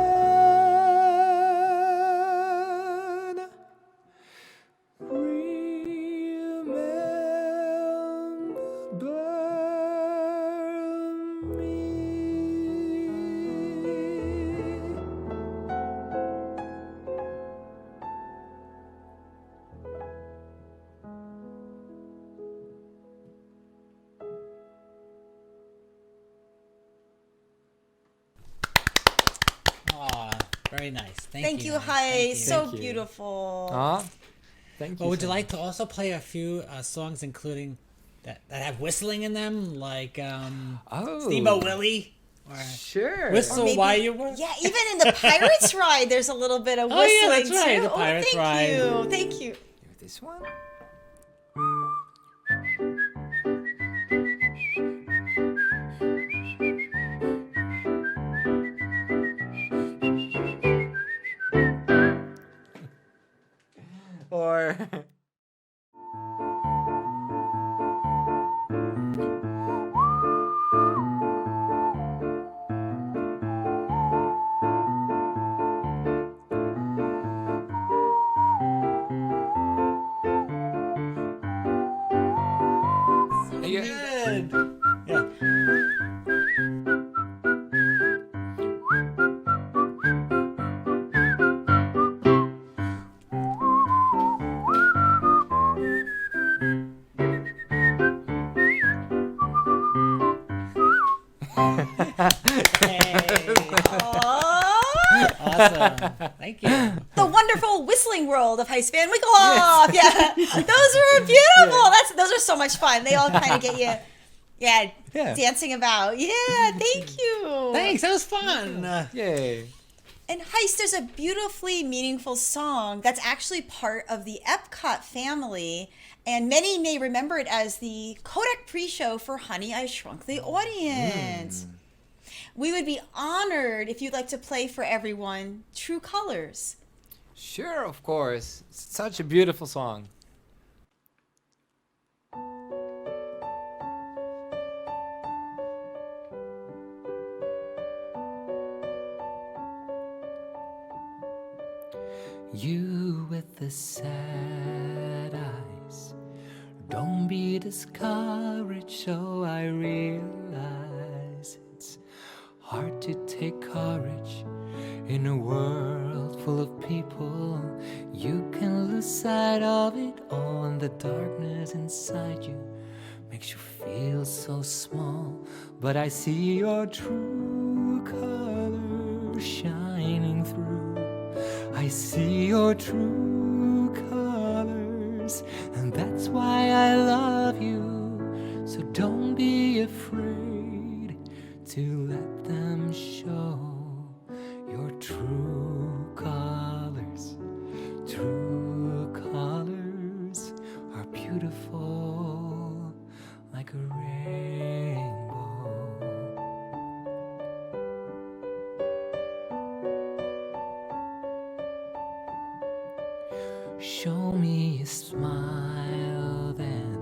Very nice. Thank you, Gijs. Gijs. Thank you. So Thank you. beautiful. Thank you. Well, would you so like to also play a few songs including that have whistling in them, like Oh. Steamboat Willie? Or Sure. Whistle Maybe- While You Work? Yeah, even in the Pirates Ride, there's a little bit of Oh, yeah, whistling that's right, too. the Pirates oh, Ride. thank you. Thank you. This one? Or Good. Yeah. Hey. Aw. Awesome. Thank you. The wonderful whistling world of Gijs Van Winkelhof. Yeah, those were beautiful. Those are so much fun. They all kind of get you, Yeah. dancing about. Yeah, thank you. Thanks. That was fun. Yay. And Gijs, there's a beautifully meaningful song that's actually part of the Epcot family, and many may remember it as the Kodak pre-show for Honey, I Shrunk the Audience. We would be honored if you'd like to play for everyone True Colors. Sure, of course. It's such a beautiful song. You with the sad eyes, don't be discouraged, so I realize it's hard to take courage in a world full of people. You can lose sight of it all, and the darkness inside you makes you feel so small. But I see your true colors shining through. I see your true colors, and that's why I love you. So don't be afraid to let them show your true colors. True colors are beautiful like a rainbow. Show me a smile then.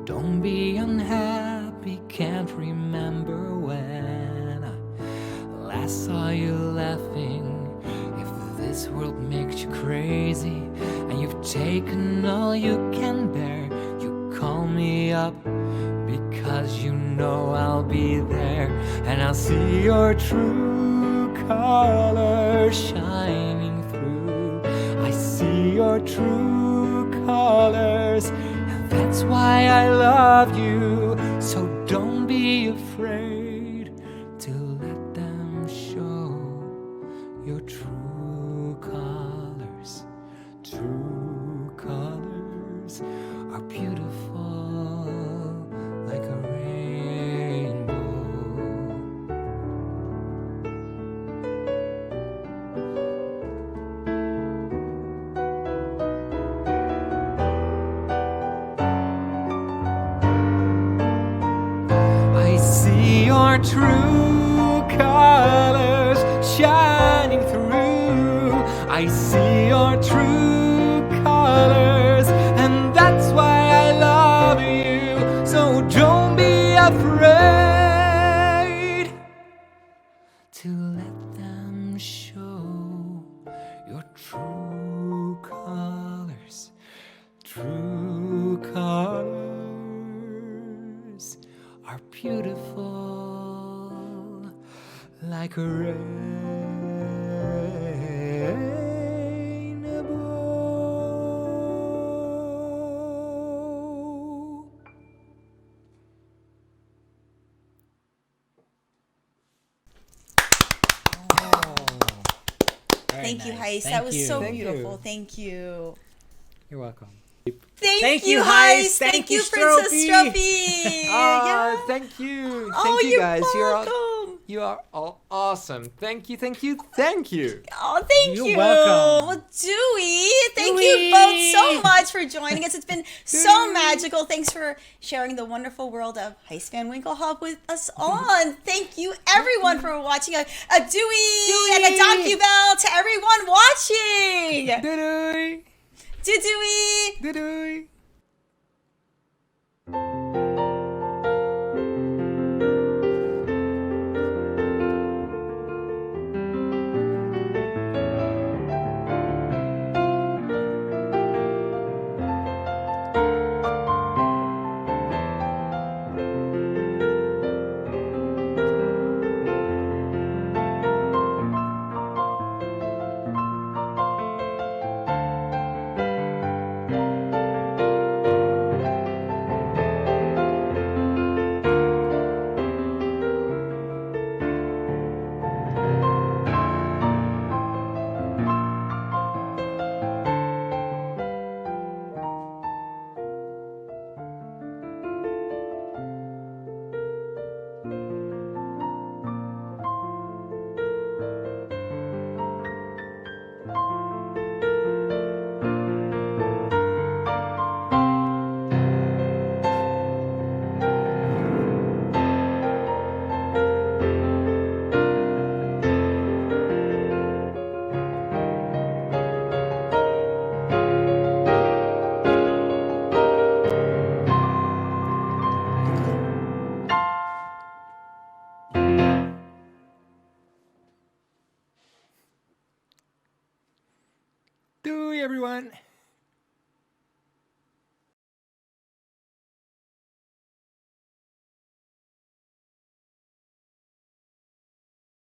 Don't be unhappy, can't remember when I last saw you laughing. If this world makes you crazy and you've taken all you can bear, you call me up because you know I'll be there. And I'll see your true colors shining through. I see your true colors, and that's why I love you. So don't be afraid to let them show your true colors. True colors are beautiful like a rainbow. I see your true colors shining through. I see your true colors, and that's why I love you. So don't be afraid to let them show your true colors. True colors are beautiful like a rainbow. Thank you, Gijs. Thank That was you. so Thank beautiful. you. Thank you. You're welcome. Thank you, you, Gijs. Gijs. Thank Thank you, you, Princess Stroopie. Stroopie. Oh, thank you. Oh, Thank you you're guys. welcome. You are all awesome. Thank you, thank you, thank you. Oh, thank You're you. welcome. Well, Dewey, thank Dewey. you both so much for joining us. It's been so Dewey. magical. Thanks for sharing the wonderful world of Gijs Van Winkelhof with us all. And thank you, everyone, for watching a Dewey and a DocuBell to everyone watching. Doo-doo. Dewey. Doo-doo. Dewey, everyone.